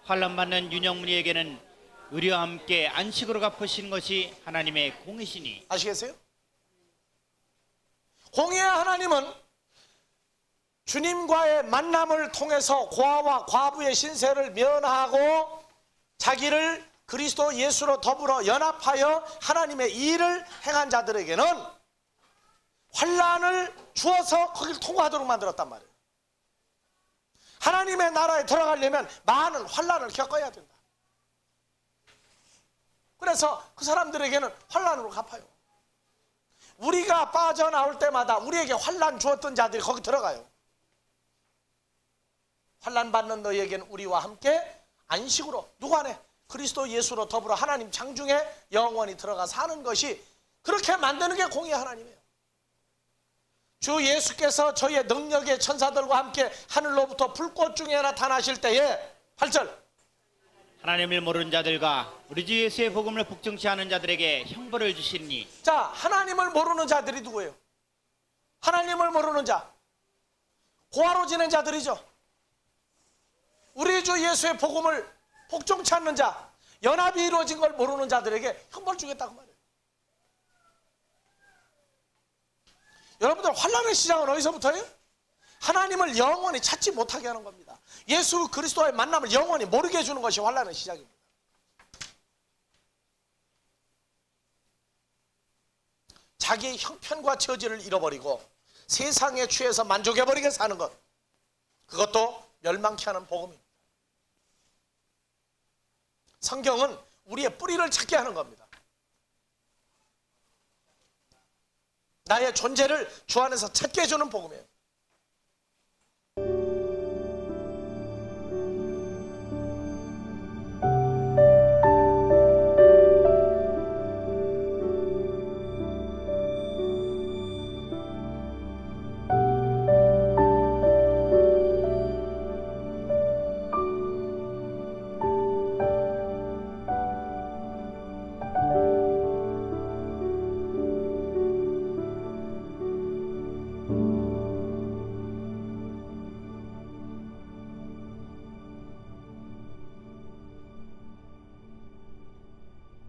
환난받는 윤영문이에게는 우리와 함께 안식으로 갚으시는 것이 하나님의 공이시니. 아시겠어요? 공의의 하나님은 주님과의 만남을 통해서 고아와 과부의 신세를 면하고 자기를 그리스도 예수로 더불어 연합하여 하나님의 일을 행한 자들에게는 환난을 주어서 거기를 통과하도록 만들었단 말이에요. 하나님의 나라에 들어가려면 많은 환난을 겪어야 된다. 그래서 그 사람들에게는 환난으로 갚아요. 우리가 빠져나올 때마다 우리에게 환난 주었던 자들이 거기 들어가요. 환난 받는 너희에게는 우리와 함께 안식으로, 누구 안에? 그리스도 예수로 더불어 하나님 장중에 영원히 들어가 사는 것이, 그렇게 만드는 게 공의 하나님이에요. 주 예수께서 저희의 능력의 천사들과 함께 하늘로부터 불꽃 중에 나타나실 때에 8절, 하나님을 모르는 자들과 우리 주 예수의 복음을 복종치 않은 자들에게 형벌을 주시니. 자, 하나님을 모르는 자들이 누구예요? 하나님을 모르는 자, 고아로 지낸 자들이죠. 우리 주 예수의 복음을 복종치 않는 자, 연합이 이루어진 걸 모르는 자들에게 형벌 주겠다고 말해요. 여러분들, 환난의 시작은 어디서부터예요? 하나님을 영원히 찾지 못하게 하는 겁니다. 예수 그리스도의 만남을 영원히 모르게 해주는 것이 환난의 시작입니다. 자기의 형편과 처지를 잃어버리고 세상에 취해서 만족해버리게 사는 것, 그것도 멸망케 하는 복음입니다. 성경은 우리의 뿌리를 찾게 하는 겁니다. 나의 존재를 주 안에서 찾게 해주는 복음이에요.